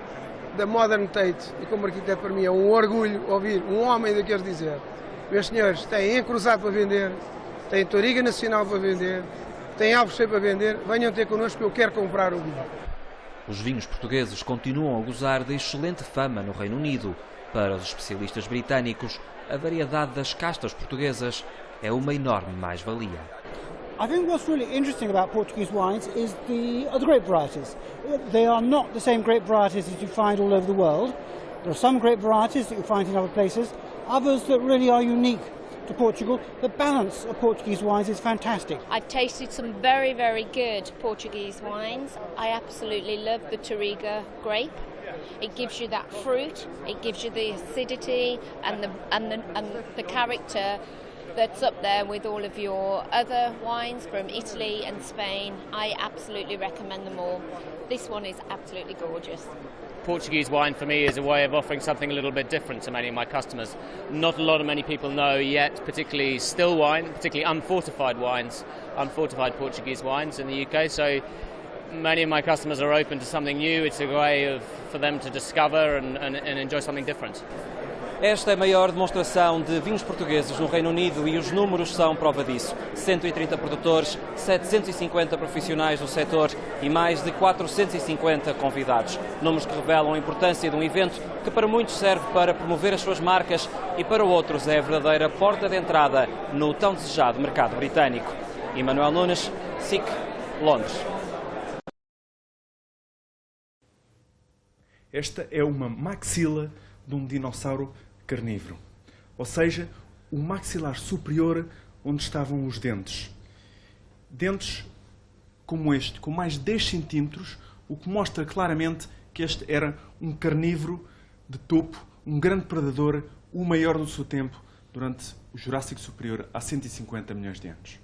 da Modern Tate, e como arquiteto para mim é um orgulho ouvir um homem daqueles dizer: meus senhores, têm encruzado para vender, têm Touriga Nacional para vender, têm Alvos para vender, venham ter connosco que eu quero comprar o vinho. Os vinhos portugueses continuam a gozar de excelente fama no Reino Unido. Para os especialistas britânicos, a variedade das castas portuguesas é uma enorme mais-valia. I think what's really interesting about Portuguese wines is the grape varieties. They are not the same grape varieties as you find all over the world. There are some grape varieties that you find in other places, others that really are unique to Portugal. The balance of Portuguese wines is fantastic. I've tasted some very, very good Portuguese wines. I absolutely love the Touriga grape. It gives you that fruit, it gives you the acidity and the character that's up there with all of your other wines from Italy and Spain. I absolutely recommend them all. This one is absolutely gorgeous. Portuguese wine for me is a way of offering something a little bit different to many of my customers. Not many people know yet, particularly still wine, particularly unfortified wines, unfortified Portuguese wines in the UK. So many of my customers are open to something new. It's a way for them to discover and enjoy something different. Esta é a maior demonstração de vinhos portugueses no Reino Unido e os números são prova disso. 130 produtores, 750 profissionais do setor e mais de 450 convidados. Números que revelam a importância de um evento que para muitos serve para promover as suas marcas e para outros é a verdadeira porta de entrada no tão desejado mercado britânico. Emanuel Nunes, SIC, Londres. Esta é uma maxila de um dinossauro carnívoro, ou seja, o maxilar superior onde estavam os dentes. Dentes como este, com mais de 10 centímetros, o que mostra claramente que este era um carnívoro de topo, um grande predador, o maior do seu tempo, durante o Jurássico Superior há 150 milhões de anos.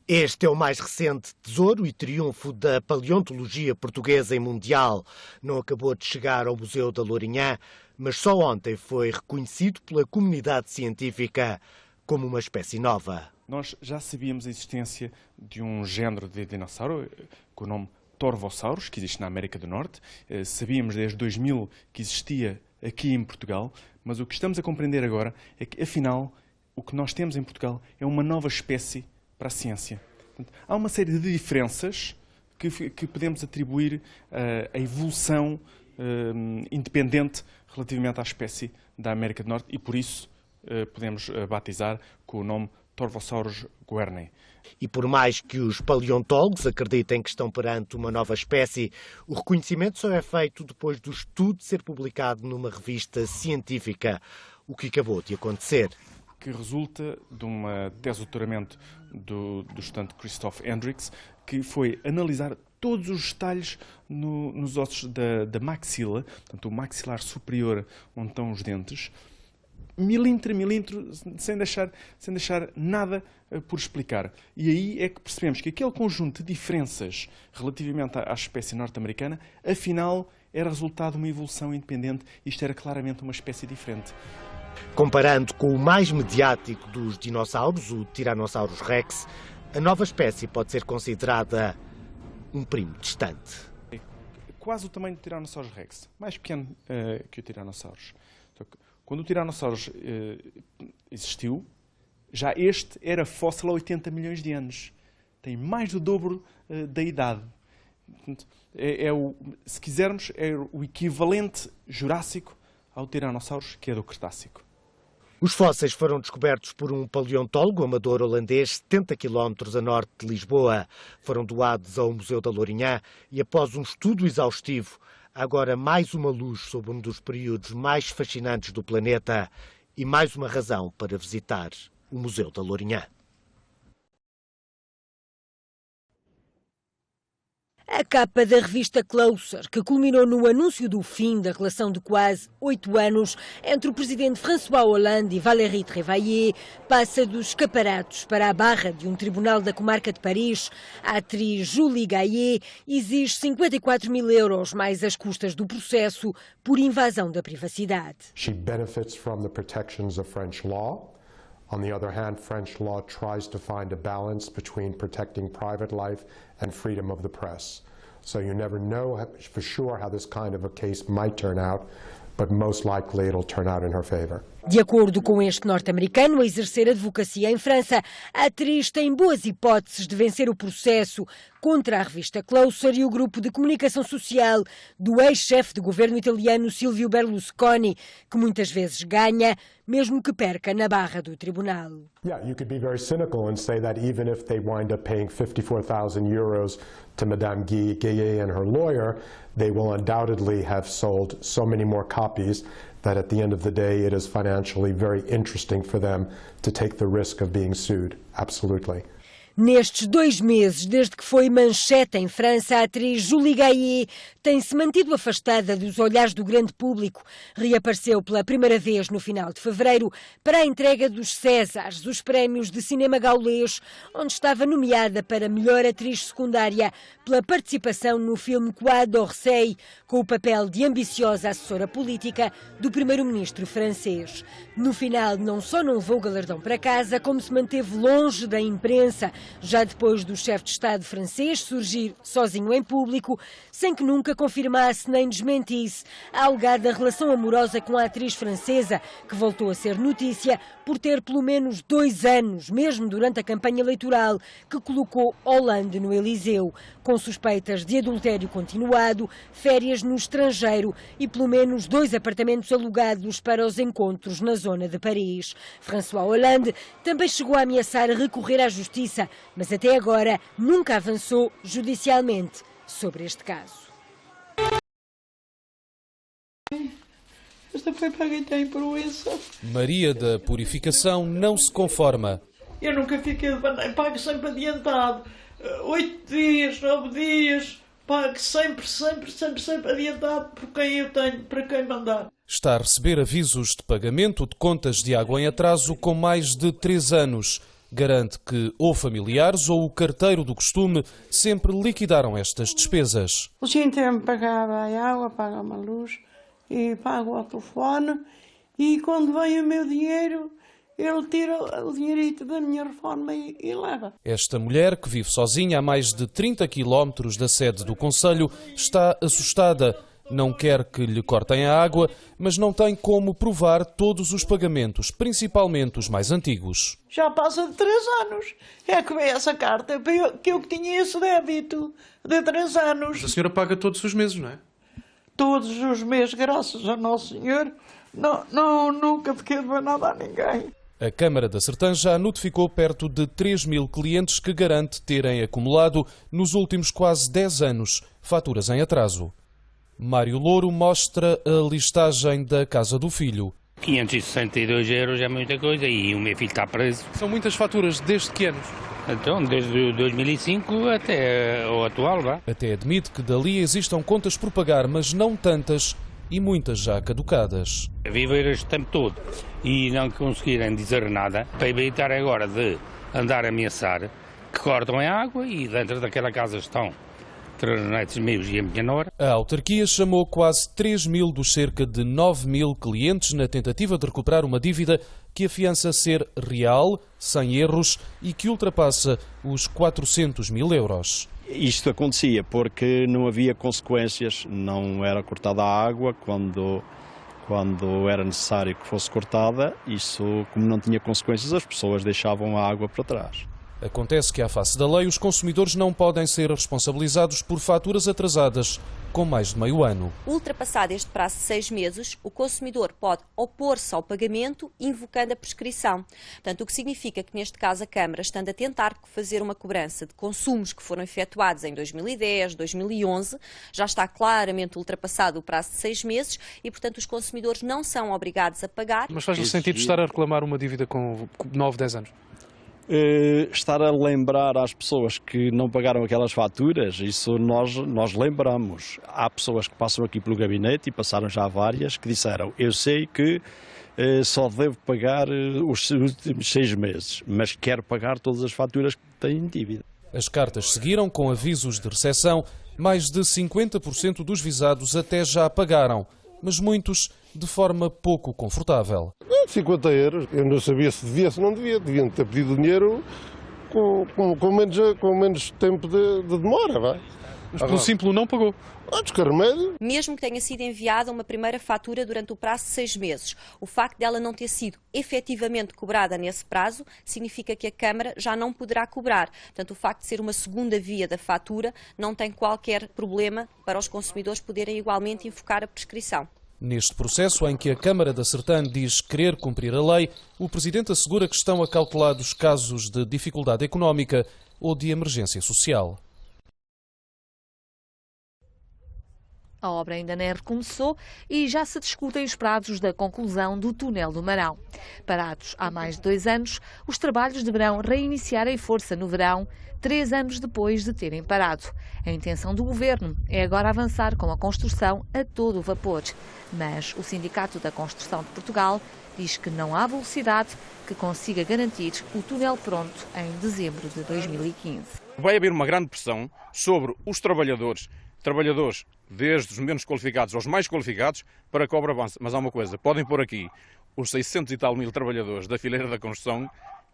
Este é o mais recente tesouro e triunfo da paleontologia portuguesa em mundial. Não acabou de chegar ao Museu da Lourinhã, mas só ontem foi reconhecido pela comunidade científica como uma espécie nova. Nós já sabíamos a existência de um género de dinossauro com o nome Torvosaurus, que existe na América do Norte. Sabíamos desde 2000 que existia aqui em Portugal, Mas o que estamos a compreender agora é que, afinal, o que nós temos em Portugal é uma nova espécie para a ciência. Portanto, há uma série de diferenças que podemos atribuir à evolução independente relativamente à espécie da América do Norte e, por isso, podemos batizar com o nome Torvosaurus guernei. E por mais que os paleontólogos acreditem que estão perante uma nova espécie, o reconhecimento só é feito depois do estudo ser publicado numa revista científica, o que acabou de acontecer. Que resulta de uma tese de doutoramento do estudante Christoph Hendricks, que foi analisar todos os detalhes nos ossos da maxila, portanto o maxilar superior onde estão os dentes, milímetro a milímetro, sem deixar nada por explicar. E aí é que percebemos que aquele conjunto de diferenças relativamente à espécie norte-americana, afinal, era resultado de uma evolução independente. Isto era claramente uma espécie diferente. Comparando com o mais mediático dos dinossauros, o Tyrannosaurus Rex, a nova espécie pode ser considerada um primo distante. É quase o tamanho do Tyrannosaurus Rex, mais pequeno que o Tyrannosaurus. Então, quando o Tyrannosaurus existiu, já este era fóssil há 80 milhões de anos. Tem mais do dobro da idade. Portanto, se quisermos, é o equivalente jurássico ao Tyrannosaurus, que é do Cretácico. Os fósseis foram descobertos por um paleontólogo amador holandês 70 km a norte de Lisboa. Foram doados ao Museu da Lourinhã e, após um estudo exaustivo, há agora mais uma luz sobre um dos períodos mais fascinantes do planeta e mais uma razão para visitar o Museu da Lourinhã. A capa da revista Closer, que culminou no anúncio do fim da relação de quase 8 anos entre o presidente François Hollande e Valérie Trierweiler, passa dos escaparatos para a barra de um tribunal da comarca de Paris. A atriz Julie Gaillet exige 54 mil euros mais as custas do processo por invasão da privacidade. She benefits from the protections of French law. On the other hand, French law tries to find a balance between protecting private life and freedom of the press. So you never know for sure how this kind of a case might turn out, but most likely it'll turn out in her favor. De acordo com este norte-americano a exercer advocacia em França, a atriz tem boas hipóteses de vencer o processo contra a revista Closer e o grupo de comunicação social do ex-chefe de governo italiano Silvio Berlusconi, que muitas vezes ganha, mesmo que perca na barra do tribunal. Yeah, you could be very cynical and say that even if they wind up paying 54,000 euros to Madame Gaillet and her lawyer, they will undoubtedly have sold so many more copies that at the end of the day it is financially very interesting for them to take the risk of being sued. Absolutely. Nestes 2 meses, desde que foi manchete em França, a atriz Julie Gaillet tem-se mantido afastada dos olhares do grande público. Reapareceu pela primeira vez no final de fevereiro para a entrega dos Césares, os prémios de cinema gaulês, onde estava nomeada para melhor atriz secundária pela participação no filme Croix d'Orsay, com o papel de ambiciosa assessora política do primeiro-ministro francês. No final, não só não levou o galardão para casa, como se manteve longe da imprensa, já depois do chefe de Estado francês surgir sozinho em público, sem que nunca confirmasse nem desmentisse a alegada relação amorosa com a atriz francesa, que voltou a ser notícia por ter pelo menos 2 anos, mesmo durante a campanha eleitoral, que colocou Hollande no Eliseu, com suspeitas de adultério continuado, férias no estrangeiro e pelo menos 2 apartamentos alugados para os encontros na zona de Paris. François Hollande também chegou a ameaçar recorrer à justiça, mas até agora nunca avançou judicialmente sobre este caso. Esta foi para quem tem proeza. Maria da Purificação não se conforma. Eu nunca fiquei de bandeira, pago sempre adiantado. 8 dias, 9 dias, pago sempre adiantado por quem eu tenho, para quem mandar. Está a receber avisos de pagamento de contas de água em atraso com mais de 3 anos. Garante que ou familiares ou o carteiro do costume sempre liquidaram estas despesas. O senhor inteiro me pagava a água, paga-me a luz e pago ao telefone, e quando vem o meu dinheiro, ele tira o dinheirito da minha reforma e leva. Esta mulher, que vive sozinha a mais de 30 quilómetros da sede do concelho, está assustada. Não quer que lhe cortem a água, mas não tem como provar todos os pagamentos, principalmente os mais antigos. Já passa de 3 anos. É que veio essa carta que eu tinha esse débito de 3 anos. Mas a senhora paga todos os meses, não é? Todos os meses, graças a Nosso Senhor, nunca fiquei a dever nada a ninguém. A Câmara da Sertã já notificou perto de 3.000 clientes que garante terem acumulado, nos últimos quase 10 anos, faturas em atraso. Mário Louro mostra a listagem da Casa do Filho. 562 euros é muita coisa e o meu filho está preso. São muitas faturas, desde que anos? Então, desde 2005 até o atual, vá. Até admite que dali existam contas por pagar, mas não tantas e muitas já caducadas. Viver este tempo todo e não conseguirem dizer nada, para evitar agora de andar a ameaçar que cortam a água e dentro daquela casa estão 3 netos meus e a minha nora. A autarquia chamou quase 3.000 dos cerca de 9.000 clientes na tentativa de recuperar uma dívida que afiança ser real, sem erros e que ultrapassa os 400.000 euros. Isto acontecia porque não havia consequências, não era cortada a água quando era necessário que fosse cortada. Isso, como não tinha consequências, as pessoas deixavam a água para trás. Acontece que, à face da lei, os consumidores não podem ser responsabilizados por faturas atrasadas com mais de meio ano. Ultrapassado este prazo de 6 meses, o consumidor pode opor-se ao pagamento invocando a prescrição. Portanto, o que significa que, neste caso, a Câmara, estando a tentar fazer uma cobrança de consumos que foram efetuados em 2010, 2011, já está claramente ultrapassado o prazo de 6 meses e, portanto, os consumidores não são obrigados a pagar. Mas faz sentido estar a reclamar uma dívida com 9, 10 anos? Estar a lembrar às pessoas que não pagaram aquelas faturas, isso nós lembramos. Há pessoas que passam aqui pelo gabinete e passaram já várias que disseram: eu sei que só devo pagar os últimos 6 meses, mas quero pagar todas as faturas que têm dívida. As cartas seguiram com avisos de recepção. Mais de 50% dos visados até já pagaram, mas muitos de forma pouco confortável. 50 euros, eu não sabia se devia, se não devia. Deviam ter pedido dinheiro com menos tempo de demora, vai. Mas pelo simples não pagou. Descarremédio. Mesmo que tenha sido enviada uma primeira fatura durante o prazo de 6 meses, o facto dela não ter sido efetivamente cobrada nesse prazo significa que a Câmara já não poderá cobrar. Portanto, o facto de ser uma segunda via da fatura não tem qualquer problema para os consumidores poderem igualmente invocar a prescrição. Neste processo, em que a Câmara da Sertã diz querer cumprir a lei, o Presidente assegura que estão acautelados casos de dificuldade económica ou de emergência social. A obra ainda nem recomeçou e já se discutem os prazos da conclusão do túnel do Marão. Parados há mais de 2 anos, os trabalhos deverão reiniciar em força no verão, 3 anos depois de terem parado. A intenção do Governo é agora avançar com a construção a todo o vapor. Mas o Sindicato da Construção de Portugal diz que não há velocidade que consiga garantir o túnel pronto em dezembro de 2015. Vai haver uma grande pressão sobre os trabalhadores desde os menos qualificados aos mais qualificados, para que a obra avance. Mas há uma coisa, podem pôr aqui os 600 e tal mil trabalhadores da fileira da construção,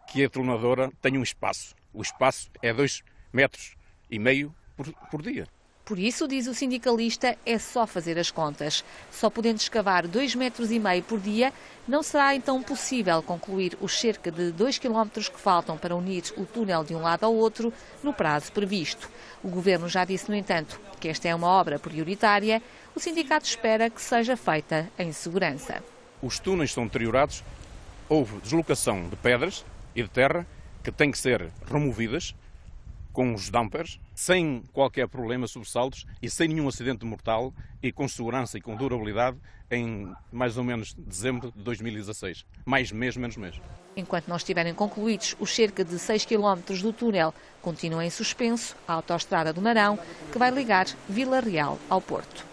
que a tornadora tem um espaço. O espaço é 2,5 metros por dia. Por isso, diz o sindicalista, é só fazer as contas. Só podendo escavar 2,5 metros por dia, não será então possível concluir os cerca de 2 quilómetros que faltam para unir o túnel de um lado ao outro no prazo previsto. O Governo já disse, no entanto, que esta é uma obra prioritária. O sindicato espera que seja feita em segurança. Os túneis estão deteriorados, houve deslocação de pedras e de terra que têm que ser removidas com os dumpers, sem qualquer problema, sobressaltos e sem nenhum acidente mortal e com segurança e com durabilidade em mais ou menos dezembro de 2016. Mais mês, menos mês. Enquanto não estiverem concluídos os cerca de 6 quilómetros do túnel, continua em suspenso a autoestrada do Marão, que vai ligar Vila Real ao Porto.